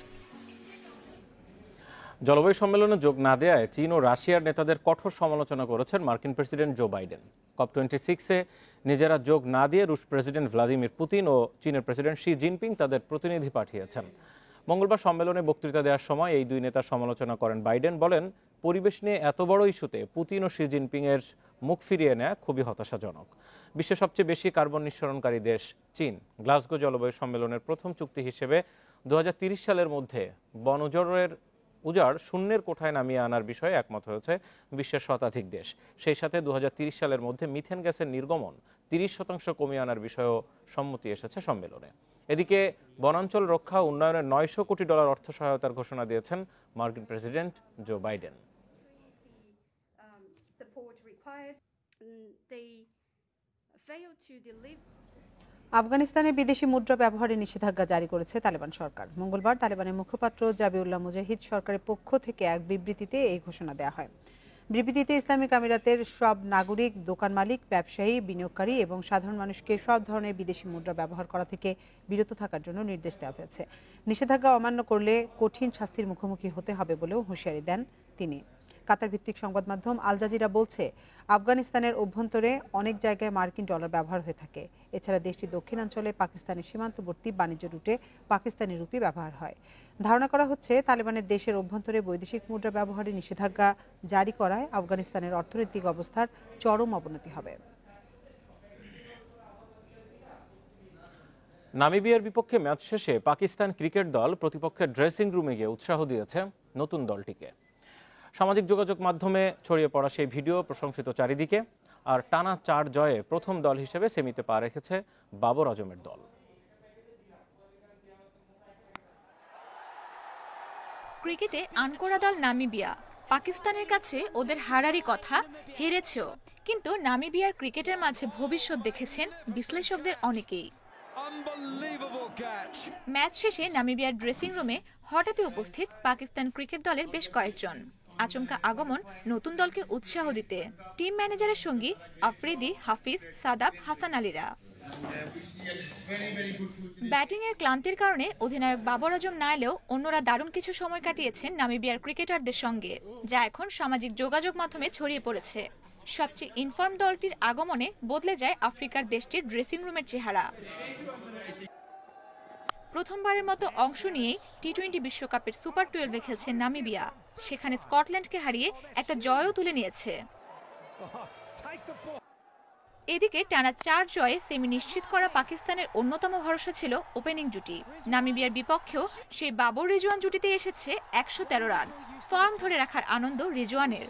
জলবায়ু সম্মেলনে যোগ না দেয়ায় চীন ও রাশিয়ার নেতাদের কঠোর সমালোচনা করেছেন মার্কিন প্রেসিডেন্ট জো বাইডেন। COP26-এ নিজেরা যোগ না দিয়ে রুশ প্রেসিডেন্ট ভ্লাদিমির পুতিন ও চীনের প্রেসিডেন্ট শি জিনপিং তাদের প্রতিনিধি পাঠিয়েছেন। মঙ্গলবার সম্মেলনে বক্তৃতা দেওয়ার সময় এই দুই নেতার সমালোচনা করেন বাইডেন। বলেন, পরিবেশ নিয়ে এত বড় ইস্যুতে পুতিন ও শি জিনপিং এর মুখ ফিরিয়ে নেওয়া খুবই হতাশাজনক। বিশ্বের সবচেয়ে বেশি কার্বন নিঃসরণকারী দেশ চীন গ্লাসগো জলবায়ু সম্মেলনের প্রথম চুক্তি হিসেবে 2030 সালের মধ্যে বনজরের উজাড় শূন্যের কোঠায় নামিয়ে আনার বিষয়ে একমত হয়েছে বিশ্বের শতাধিক দেশ। সেই সাথে 2030 সালের মধ্যে মিথেন গ্যাসের নির্গমন 30% কমিয়ে আনার বিষয়েও সম্মতি এসেছে সম্মেলনে। এদিকে বনাঞ্চল রক্ষা উন্নয়নের $900 কোটি অর্থ সহায়তার ঘোষণা দিয়েছেন মার্কিন প্রেসিডেন্ট জো বাইডেন। আফগানিস্তানে বিদেশি মুদ্রা ব্যবহারে নিষেধাজ্ঞা জারি করেছে তালেবান সরকার। মঙ্গলবার তালেবানের মুখপাত্র জাবিউল্লাহ মুজাহিদ সরকারের পক্ষ থেকে এক বিবৃতিতে এই ঘোষণা দেওয়া হয়। বিবৃতিতে ইসলামিক আমিরাতের সব নাগরিক, দোকান মালিক, ব্যবসায়ী, বিনিয়োগকারী এবং সাধারণ মানুষকে সব ধরনের বিদেশি মুদ্রা ব্যবহার করা থেকে বিরত থাকার জন্য নির্দেশ দেওয়া হয়েছে। নিষেধাজ্ঞা অমান্য করলে কঠিন শাস্তির মুখোমুখি হতে হবে বলেও হুঁশিয়ারি দেন তিনি। কাতার ভিত্তিক সংবাদ মাধ্যম আল জাজিরা বলছে, আফগানিস্তানের অভ্যন্তরে অনেক জায়গায় মার্কিন ডলার ব্যবহার হয়ে থাকে। এছাড়া দেশটির দক্ষিণাঞ্চলে পাকিস্তানের সীমান্তবর্তী বাণিজ্য রুটে পাকিস্তানি রুপি ব্যবহার হয়। ধারণা করা হচ্ছে তালেবানের দেশের অভ্যন্তরে বৈদেশিক মুদ্রা ব্যবহারে নিষেধাজ্ঞা জারি করায় আফগানিস্তানের অর্থনৈতিক অবস্থার চরম অবনতি হবে। নামিবিয়ার বিপক্ষে ম্যাচ শেষে পাকিস্তান ক্রিকেট দল প্রতিপক্ষের ড্রেসিং রুমে গিয়ে উৎসাহ দিয়েছে নতুন দলটিকে। সামাজিক যোগাযোগ মাধ্যমে ছড়িয়ে পড়া সেই ভিডিও প্রশংসিত চারিদিকে। আর টানা 4 জয়ে প্রথম দল হিসেবে সেমিতে পা রেখেছে বাবর আজমের দল। ক্রিকেটে আনকোরা দল নামিবিয়া পাকিস্তানের কাছে ওদের হারারই কথা, হেরেছেও। কিন্তু নামিবিয়ার ক্রিকেটের মাঝে ভবিষ্যৎ দেখেছেন বিশ্লেষকদের অনেকেই। ম্যাচ শেষে নামিবিয়ার ড্রেসিং রুমে হঠাৎই উপস্থিত পাকিস্তান ক্রিকেট দলের বেশ কয়েকজন। আচমকা আগমন নতুন দলকে উৎসাহ দিতে। টিম ম্যানেজারের সঙ্গী আফ্রিদি, হাফিজ, সাদাব, হাসান আলীরা। ব্যাটিংয়ের ক্লান্তির কারণে অধিনায়ক বাবর আজম না এলেও অন্যরা দারুণ কিছু সময় কাটিয়েছেন নামিবিয়ার ক্রিকেটারদের সঙ্গে, যা এখন সামাজিক যোগাযোগ মাধ্যমে ছড়িয়ে পড়েছে। সবচেয়ে ইনফর্ম দলটির আগমনে বদলে যায় আফ্রিকার দেশটির ড্রেসিং রুমের চেহারা। প্রথমবারের মতো অংশ নিয়ে টি-20 বিশ্বকাপের সুপার 12-এ খেলছে নামিবিয়া। সেখানে স্কটল্যান্ডকে হারিয়ে একটা জয়ও তুলে নিয়েছে। এদিকে টানা 4 জয়ে সেমি নিশ্চিত করা পাকিস্তানের অন্যতম ভরসা ছিল ওপেনিং জুটি। নামিবিয়ার বিপক্ষেও সেই বাবর রিজওয়ান জুটিতে এসেছে 113 রান। ফর্ম ধরে রাখার আনন্দ রিজওয়ানের।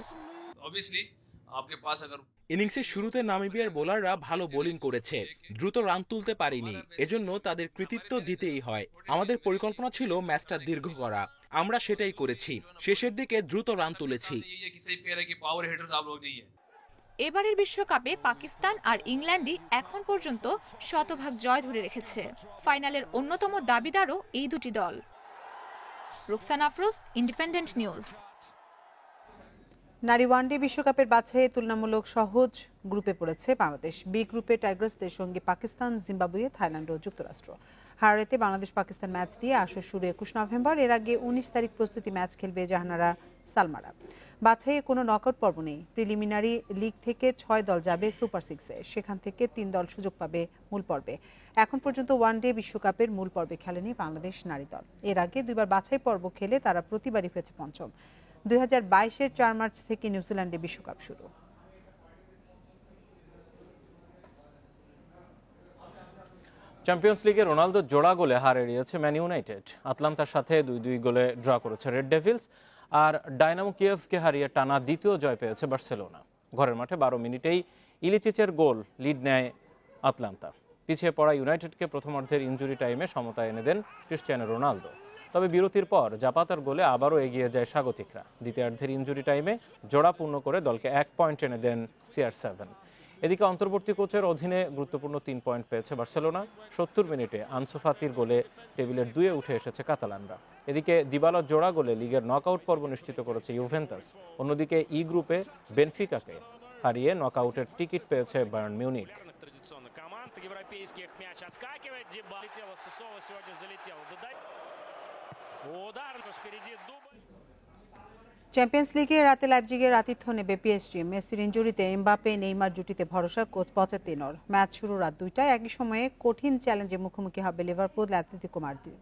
ইনিংসের শুরুতে নামিবিয়ার বোলাররা ভালো বোলিং করেছে, দ্রুত রান তুলতে পারিনি, এজন্য তাদের কৃতিত্ব দিতেই হয়। আমাদের পরিকল্পনা ছিল ম্যাচটা দীর্ঘ করা, আমরা সেটাই করেছি। শেষের দিকে দ্রুত রান তুলেছি। এবারের বিশ্বকাপে পাকিস্তান আর ইংল্যান্ডই এখন পর্যন্ত শতভাগ জয় ধরে রেখেছে। ফাইনালের অন্যতম দাবিদারও এই দুটি দল। Rukhsana Afroz, independent news. নারী ওয়ানডে বিশ্বকাপের বাছাইয়ে তুলনামূলক সহজ গ্রুপে পড়েছে বাংলাদেশ। বি গ্রুপে টাইগার্সদের সঙ্গে পাকিস্তান, জিম্বাবুয়ে, থাইল্যান্ড ও যুক্তরাষ্ট্র। হারারেতে বাংলাদেশ পাকিস্তান ম্যাচ দিয়ে আসর শুরু 21 নভেম্বর। এর আগে 19 তারিখ প্রস্তুতি ম্যাচ খেলবে জাহানারা সালমারা। বাছাইয়ে কোনো নকআউট পর্ব নেই। প্রিলিমিনারি লিগ থেকে 6 দল যাবে সুপার 6-এ, সেখান থেকে 3 দল সুযোগ পাবে মূল পর্বে। এখন পর্যন্ত ওয়ানডে বিশ্বকাপের মূল পর্বে খেলেনি বাংলাদেশ নারী দল। এর আগে 2বার বাছাই পর্ব খেলে তারা প্রতিবারই হয়েছে পঞ্চম। 2022-এর 4 মার্চ থেকে নিউজিল্যান্ডে বিশ্বকাপ শুরু। চ্যাম্পিয়ন্স লিগে রোনালদো জোড়া গোলে হার এড়িয়েছে ম্যান ইউনাইটেড। আটলান্টার সাথে 2-2 গোলে ড্র করেছে রেড ডেভিলস। আর ডায়নামো কিয়েভকে হারিয়ে টানা দ্বিতীয় জয় পেয়েছে বার্সেলোনা। ঘরের মাঠে 12 মিনিটেই ইলিচিচের গোল লিড নেয় আটলান্টা। পিছিয়ে পড়া ইউনাইটেডকে প্রথমার্ধের ইনজুরি টাইমে সমতা এনে দেন ক্রিস্টিয়ানো রোনালদো। তবে বিরতির পর জাপাতার গোলে আবারও এগিয়ে যায় স্বাগতিকরা। দ্বিতীয়ার্ধের ইনজুরি টাইমে জোড়া পূর্ণ করে দলকে 1 পয়েন্ট এনে দেন CR7। এদিকে অন্তর্বর্তী কোচের অধীনে গুরুত্বপূর্ণ 3 পয়েন্ট পেয়েছে বার্সেলোনা। 70 মিনিটে আনসু ফাতির গোলে টেবিলের 2-এ উঠে এসেছে কাতালানরা। এদিকে দিবালার জোড়া গোলে লিগের নকআউট পর্ব নিশ্চিত করেছে ইউভেন্টাস। অন্যদিকে ই গ্রুপে বেনফিকাকে হারিয়ে নকআউটের টিকিট পেয়েছে বায়ার্ন মিউনিখ। চ্যাম্পিয়ন্স লিগে রাতে লাইপজিগের আতিথ্য নেবে পিএসজি। মেসির ইনজুরিতে এমবাপে নেইমার জুটিতে ভরসা কোচ পচেতিনোর। ম্যাচ শুরু রাত 2টায়। একই সময়ে কঠিন চ্যালেঞ্জে মুখোমুখি হবে লিভারপুল, অ্যাটলেটিকো মাদ্রিদ।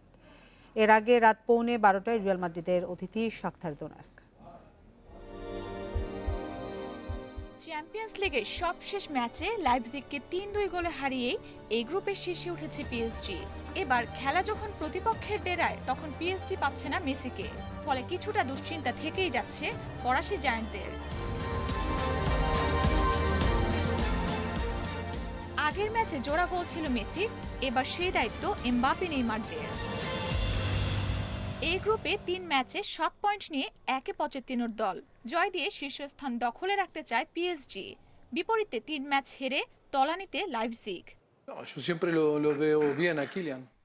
এর আগে রাত 11:15টায় রিয়াল মাদ্রিদের অতিথি শাখতার দোনেস্ক। চ্যাম্পিয়ন্স লিগের সবশেষ ম্যাচে লাইপজিগকে ৩-২ গোলে হারিয়ে এই গ্রুপের শীর্ষে উঠেছে পিএসজি। এবার খেলা যখন প্রতিপক্ষের ডেরায়, তখন পিএসজি পাচ্ছে না মেসিকে, ফলে কিছুটা দুশ্চিন্তা থেকেই যাচ্ছে ফরাসি জায়ান্টদের। আগের ম্যাচে জোড়া গোল ছিল মেসির, এবার সেই দায়িত্ব এমবাপ্পে নেইমারদের। এই গ্রুপে ৩ ম্যাচে ৭ পয়েন্ট নিয়ে একে পচেতিনোর দল। জয় দিয়ে শীর্ষস্থান দখলে রাখতে চায় পিএসজি, বিপরীতে ৩ ম্যাচ হেরে তলানিতে লাইপজিগ।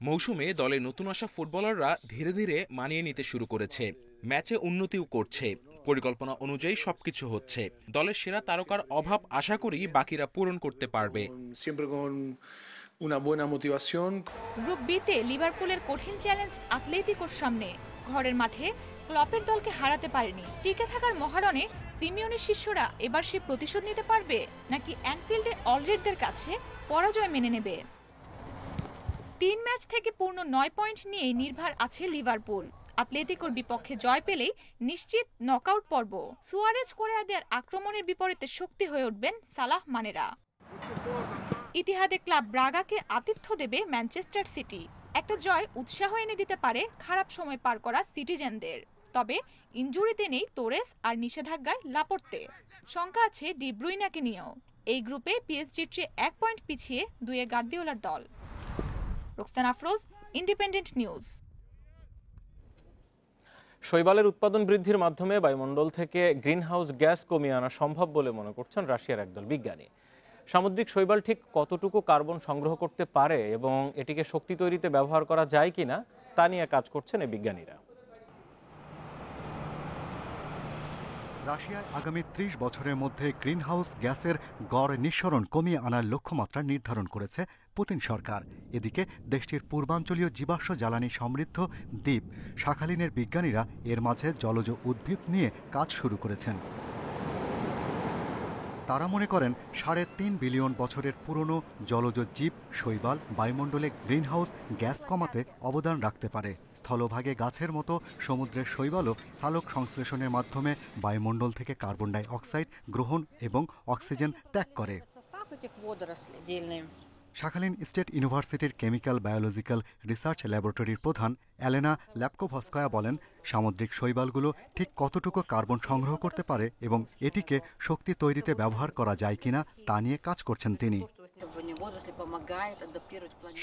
মৌসুমে দলের নতুন আসা ফুটবলাররা ধীরে ধীরে মানিয়ে নিতে শুরু করেছে, ম্যাচে উন্নতিও করছে, পরিকল্পনা অনুযায়ী সবকিছু হচ্ছে। দলের সেরা তারকার অভাব আশা করি বাকিরা পূরণ করতে পারবে। গ্রুপ বিতে লিভারপুলের কঠিন চ্যালেঞ্জ আতলেতিকোর সামনে। ঘরের মাঠে ক্লপের দলকে হারাতে পারেনি, টিকে থাকার মহারণে সিমিওনের শিষ্যরা এবার সে প্রতিশোধ নিতে পারবে, নাকি অ্যানফিল্ডে অলরেডদের কাছে পরাজয় মেনে নেবে? ৩ ম্যাচ থেকে পূর্ণ ৯ পয়েন্ট নিয়ে নির্ভর আছে লিভারপুল। আতলেতিকোর বিপক্ষে জয় পেলেই নিশ্চিত নকআউট পর্ব। সুয়ারেজ করে দেওয়ার আক্রমণের বিপরীতে শক্তি হয়ে উঠবেন সালাহ মানেরা। ইতিহাদে ক্লাব ব্রাগাকে আতিথ্য দেবে ম্যানচেস্টার সিটি। একটা জয় উৎসাহ এনে দিতে পারে খারাপ সময় পার করা সিটিজেনদের। তবে ইনজুরিতে নেই তোরেস আর নিষেধাজ্ঞায় লাপোর্তে। শঙ্কা আছে ডি ব্রুইনাকে নিয়েও। এই গ্রুপে পিএসজির চেয়ে ১ পয়েন্ট পিছিয়ে ২-এ গার্দিওলার দল। Roksana Afroz, independent news. শৈবালের উৎপাদন বৃদ্ধির মাধ্যমে বায়ুমণ্ডল থেকে গ্রিনহাউস গ্যাস কমিয়ে আনা সম্ভব বলে মনে করছেন রাশিয়ার একদল বিজ্ঞানী। সামুদ্রিক শৈবাল ঠিক কতটুকু কার্বন সংগ্রহ করতে পারে এবং এটিকে শক্তি তৈরিতে ব্যবহার করা যায় কিনা তা নিয়ে কাজ করছেন এই বিজ্ঞানীরা। রাশিয়ায় আগামী ৩০ বছরের মধ্যে গ্রিনহাউস গ্যাসের গড় নিঃসরণ কমিয়ে আনার লক্ষ্যমাত্রা নির্ধারণ করেছে পুতিন সরকার। এদিকে দেশটির পূর্বাঞ্চলীয় জীবাশ্ম জ্বালানি সমৃদ্ধ দ্বীপ শাখালিনের বিজ্ঞানীরা এর মাঝে জলজ উদ্ভিদ নিয়ে কাজ শুরু করেছেন। তারা মনে করেন ৩.৫ বিলিয়ন বছরের পুরনো জলজ জীব শৈবাল বায়ুমণ্ডলে গ্রিনহাউস গ্যাস কমাতে অবদান রাখতে পারে। স্থলভাগে গাছের মতো সমুদ্রের শৈবালও সালোক সংশ্লেষণের মাধ্যমে বায়ুমণ্ডল থেকে কার্বন ডাই অক্সাইড গ্রহণ এবং অক্সিজেন ত্যাগ করে। শাখালিন স্টেট ইউনিভার্সিটির কেমিক্যাল বায়োলজিক্যাল রিসার্চ ল্যাবরেটরির প্রধান এলেনা ল্যাপকোভস্কয়া বলেন, সামুদ্রিক শৈবালগুলো ঠিক কতটুকু কার্বন সংগ্রহ করতে পারে এবং এটিকে শক্তি তৈরিতে ব্যবহার করা যায় কিনা তা নিয়ে কাজ করছেন তিনি।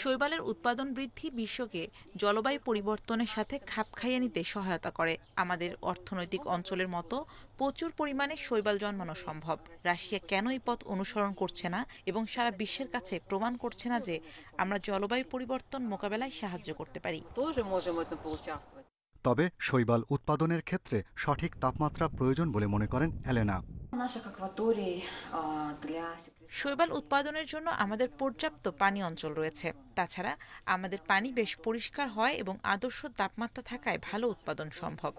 শৈবালের উৎপাদন বৃদ্ধি বিশ্বকে জলবায়ু পরিবর্তনের সাথে খাপ খাইয়ে নিতে সহায়তা করে। আমাদের অর্থনৈতিক অঞ্চলের মতো প্রচুর পরিমাণে শৈবাল জন্মানো সম্ভব। রাশিয়া কেন এই পথ অনুসরণ করছে না এবং সারা বিশ্বের কাছে প্রমাণ করছে না যে আমরা জলবায়ু পরিবর্তন মোকাবেলায় সাহায্য করতে পারি? তবে শৈবাল উৎপাদনের ক্ষেত্রে সঠিক তাপমাত্রা প্রয়োজন বলে মনে করেন এলেনা। শৈবাল উৎপাদনের জন্য আমাদের পর্যাপ্ত পানি অঞ্চল রয়েছে। তাছাড়া আমাদের পানি বেশ পরিষ্কার হয় এবং আদর্শ তাপমাত্রা থাকায় ভালো উৎপাদন সম্ভব।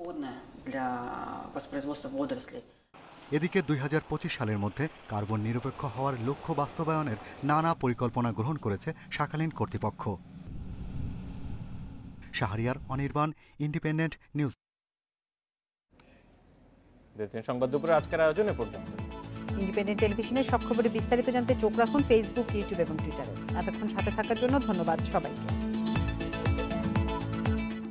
এদিকে ২০২৫ সালের মধ্যে কার্বন নিরপেক্ষ হওয়ার লক্ষ্য বাস্তবায়নের নানা পরিকল্পনা গ্রহণ করেছে শাখালিন কর্তৃপক্ষ। Shahriar, Anirban, independent news. সংবাদ দুপুরে আজকের আয়োজনে পর্যন্ত। ইন্ডিপেন্ডেন্ট টেলিভিশনের সব খবরে বিস্তারিত জানতে চোখ রাখুন ফেসবুক, ইউটিউব এবং টুইটারে। এতক্ষণ সাথে থাকার জন্য ধন্যবাদ সবাইকে।